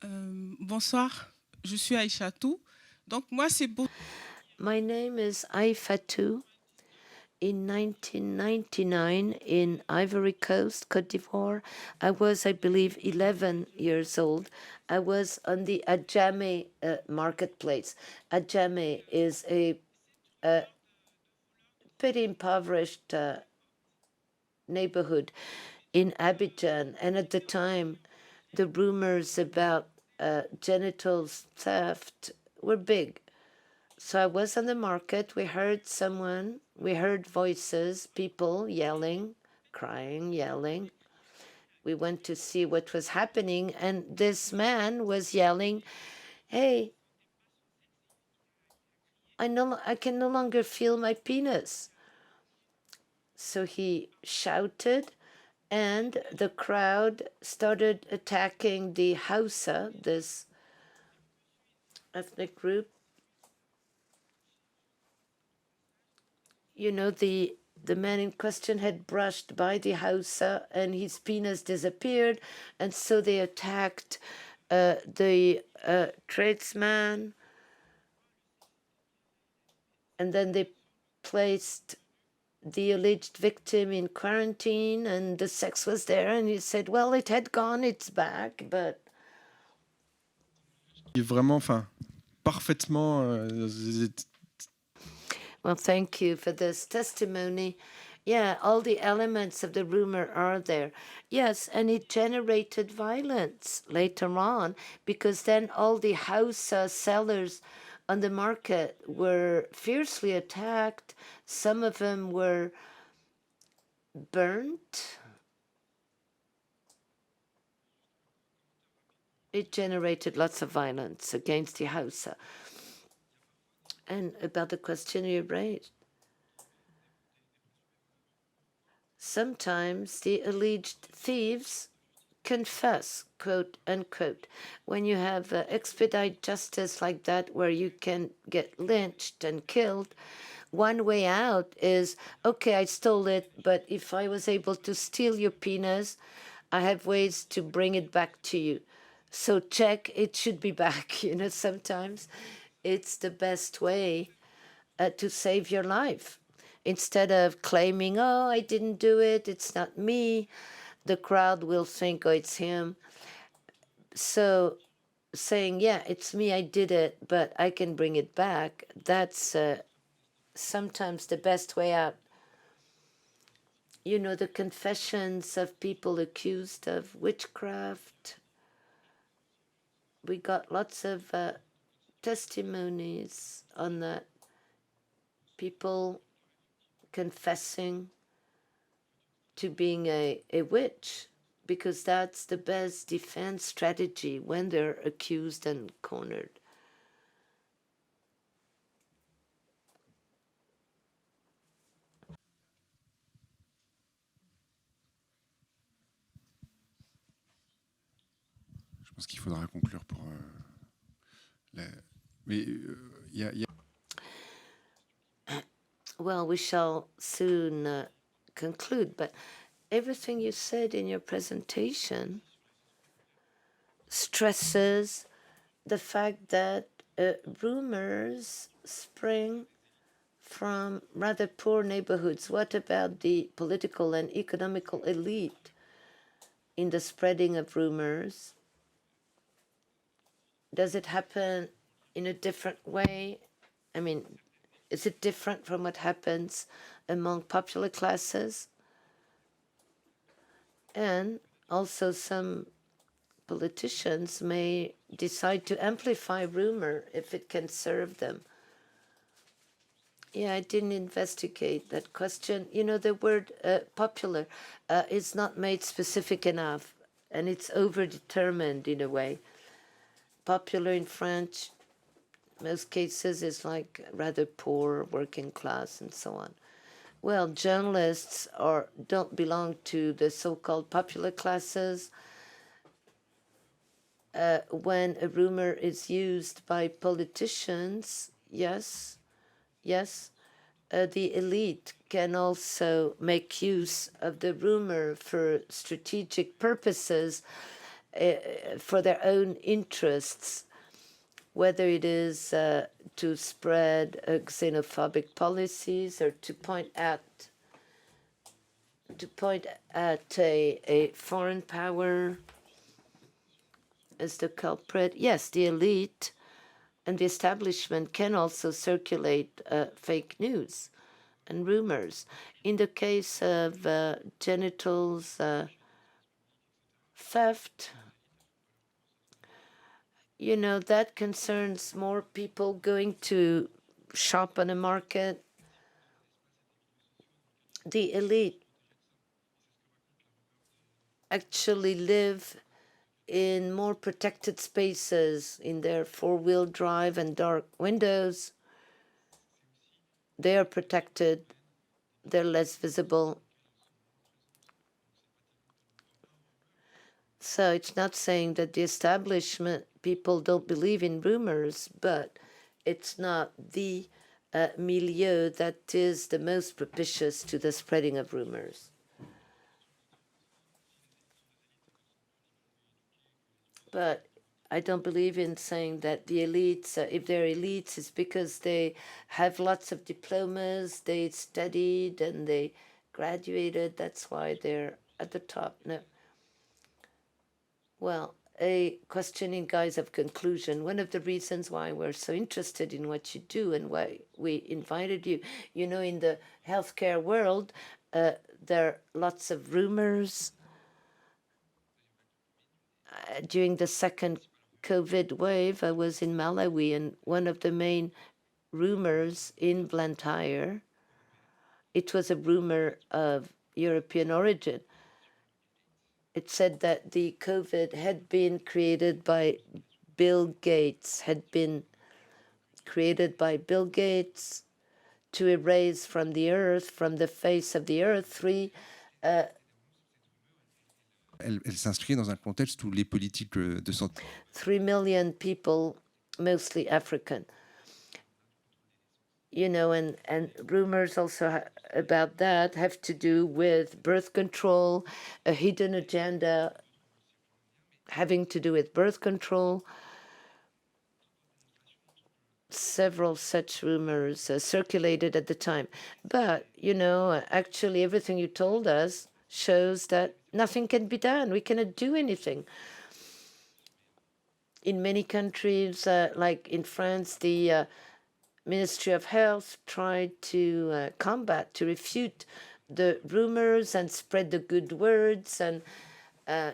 E: Bonsoir, je suis Aïchatou. Donc moi c'est pour...
A: My name is Aïfatou. In 1999, in Ivory Coast, Côte d'Ivoire, I was, I believe, 11 years old. I was on the Adjamé marketplace. Adjamé is a pretty impoverished neighborhood in Abidjan. And at the time, the rumors about genitals theft were big. So I was on the market. We heard voices, people yelling, crying, yelling. We went to see what was happening, and this man was yelling, "Hey, I can no longer feel my penis." So he shouted, and the crowd started attacking the Hausa, this ethnic group. You know, the man in question had brushed by the Hausa and his penis disappeared, and so they attacked the tradesman, and then they placed the alleged victim in quarantine, and the sex was there, and he said, well, it had gone, it's back, but...
C: Vraiment, enfin, parfaitement...
A: Well, thank you for this testimony. Yeah, all the elements of the rumor are there. Yes, and it generated violence later on, because then all the house sellers on the market were fiercely attacked. Some of them were burnt. It generated lots of violence against the house. And about the question you raised, sometimes the alleged thieves confess, quote unquote. When you have expedite justice like that, where you can get lynched and killed, one way out is, okay, I stole it, but if I was able to steal your penis, I have ways to bring it back to you. So check, it should be back. You know, sometimes it's the best way to save your life. Instead of claiming, oh, I didn't do it, it's not me, the crowd will think, oh, it's him. So saying, yeah, it's me, I did it, but I can bring it back, that's sometimes the best way out. You know, the confessions of people accused of witchcraft. We got lots of testimonies on that. People confessing to being a witch, because that's the best defense strategy when they're accused and cornered.
C: Je pense qu'il faudra conclure pour... Mais y a...
A: Well, we shall soon conclude, but everything you said in your presentation stresses the fact that rumors spring from rather poor neighborhoods. What about the political and economical elite in the spreading of rumors? Does it happen in a different way? I mean, is it different from what happens among popular classes? And also some politicians may decide to amplify rumor if it can serve them. Yeah, I didn't investigate that question. You know, the word popular is not made specific enough, and it's overdetermined in a way. Popular in French, most cases, is like rather poor, working class, and so on. Well, journalists don't belong to the so-called popular classes. When a rumor is used by politicians, yes, the elite can also make use of the rumor for strategic purposes, for their own interests, whether it is to spread xenophobic policies or to point at a foreign power as the culprit. Yes, the elite and the establishment can also circulate fake news and rumors. In the case of genitals theft, you know, that concerns more people going to shop on a market. The elite actually live in more protected spaces in their four-wheel drive and dark windows. They are protected. They're less visible. So it's not saying that the establishment people don't believe in rumors, but it's not the milieu that is the most propitious to the spreading of rumors. But I don't believe in saying that the elites, if they're elites, it's because they have lots of diplomas, they studied and they graduated. That's why they're at the top. No. Well, a question in guise of conclusion. One of the reasons why we're so interested in what you do and why we invited you, you know, in the healthcare world, there are lots of rumors. During the second COVID wave, I was in Malawi, and one of the main rumors in Blantyre, it was a rumor of European origin. It said that the COVID had been created by Bill Gates, to erase from the earth, from the face of the earth,
C: Elle s'inscrit dans un contexte où les politiques de santé
A: 3 million people, mostly African. You know, and rumors also about that have to do with birth control, a hidden agenda having to do with birth control. Several such rumors circulated at the time. But, you know, actually everything you told us shows that nothing can be done. We cannot do anything. In many countries, like in France, the Ministry of Health tried to combat, to refute the rumors and spread the good words and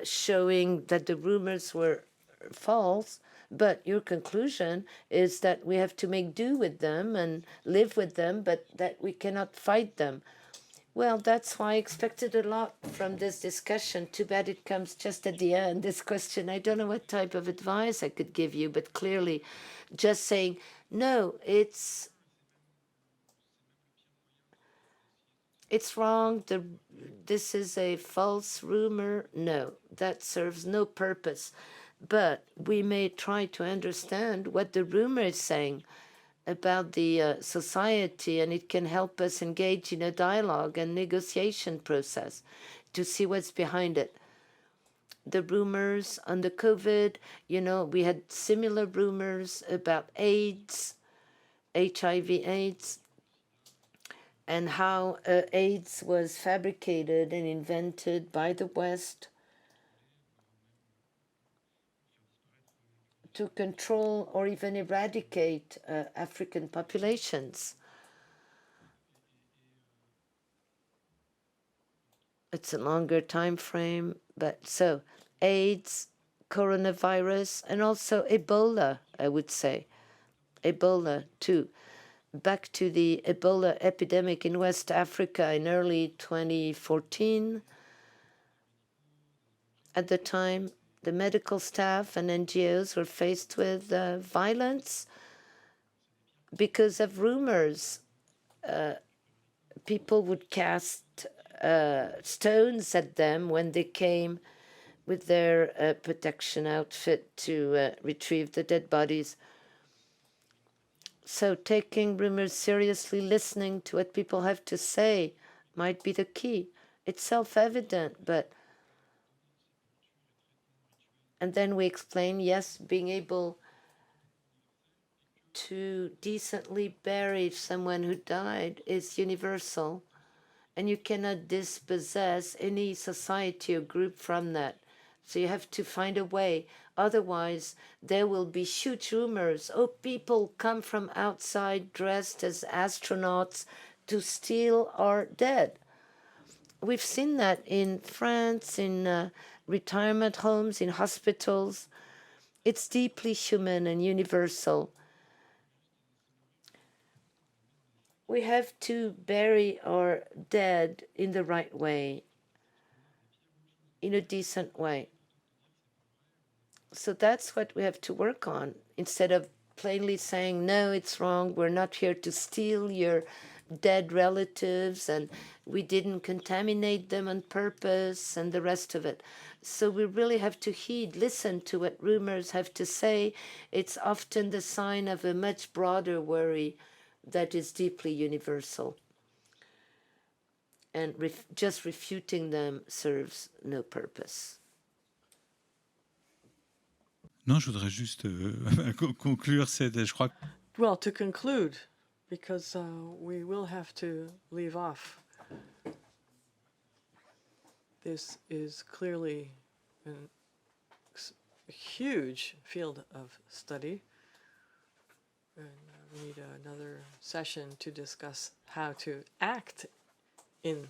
A: showing that the rumors were false. But your conclusion is that we have to make do with them and live with them, but that we cannot fight them. Well, that's why I expected a lot from this discussion. Too bad it comes just at the end, this question. I don't know what type of advice I could give you, but clearly just saying, no, it's wrong. This is a false rumor. No, that serves no purpose. But we may try to understand what the rumor is saying about the society, and it can help us engage in a dialogue and negotiation process to see what's behind it. The rumors on the COVID, you know, we had similar rumors about AIDS, HIV/AIDS, and how AIDS was fabricated and invented by the West to control or even eradicate African populations. It's a longer time frame, but so AIDS, coronavirus, and also Ebola, I would say. Ebola, too. Back to the Ebola epidemic in West Africa in early 2014. At the time, the medical staff and NGOs were faced with violence because of rumors. People would cast stones at them when they came with their protection outfit to retrieve the dead bodies. So taking rumors seriously, listening to what people have to say might be the key. It's self-evident, but... And then we explain, yes, being able to decently bury someone who died is universal, and you cannot dispossess any society or group from that. So you have to find a way. Otherwise, there will be huge rumors. Oh, people come from outside dressed as astronauts to steal our dead. We've seen that in France, in retirement homes, in hospitals. It's deeply human and universal. We have to bury our dead in the right way, in a decent way. So that's what we have to work on, instead of plainly saying, no, it's wrong, we're not here to steal your dead relatives, and we didn't contaminate them on purpose, and the rest of it. So we really have to listen to what rumors have to say. It's often the sign of a much broader worry that is deeply universal. And just refuting them serves no purpose.
F: Non, je voudrais juste conclure je crois.
B: Well, to conclude, because we will have to leave off. This is clearly a huge field of study. And we need another session to discuss how to act in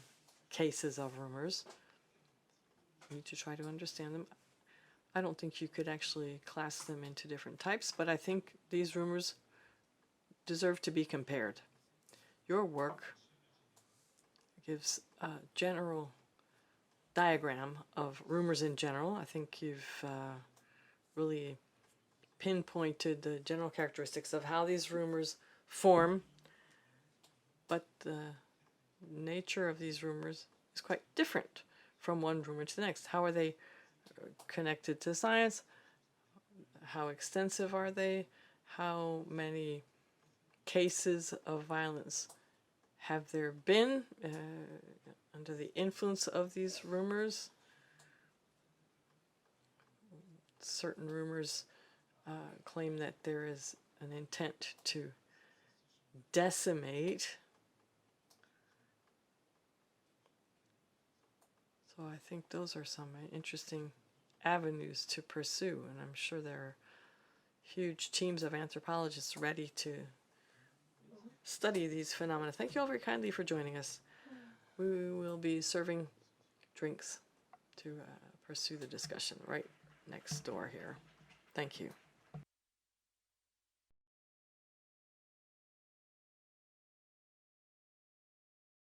B: cases of rumors. We need to try to understand them. I don't think you could actually class them into different types, but I think these rumors deserve to be compared. Your work gives a general diagram of rumors in general. I think you've really pinpointed the general characteristics of how these rumors form, but the nature of these rumors is quite different from one rumor to the next. How are they connected to science? How extensive are they? How many cases of violence have there been under the influence of these rumors? Certain rumors claim that there is an intent to decimate. So I think those are some interesting avenues to pursue, and I'm sure there are huge teams of anthropologists ready to study these phenomena. Thank you all very kindly for joining us. We will be serving drinks to pursue the discussion right next door here. Thank you.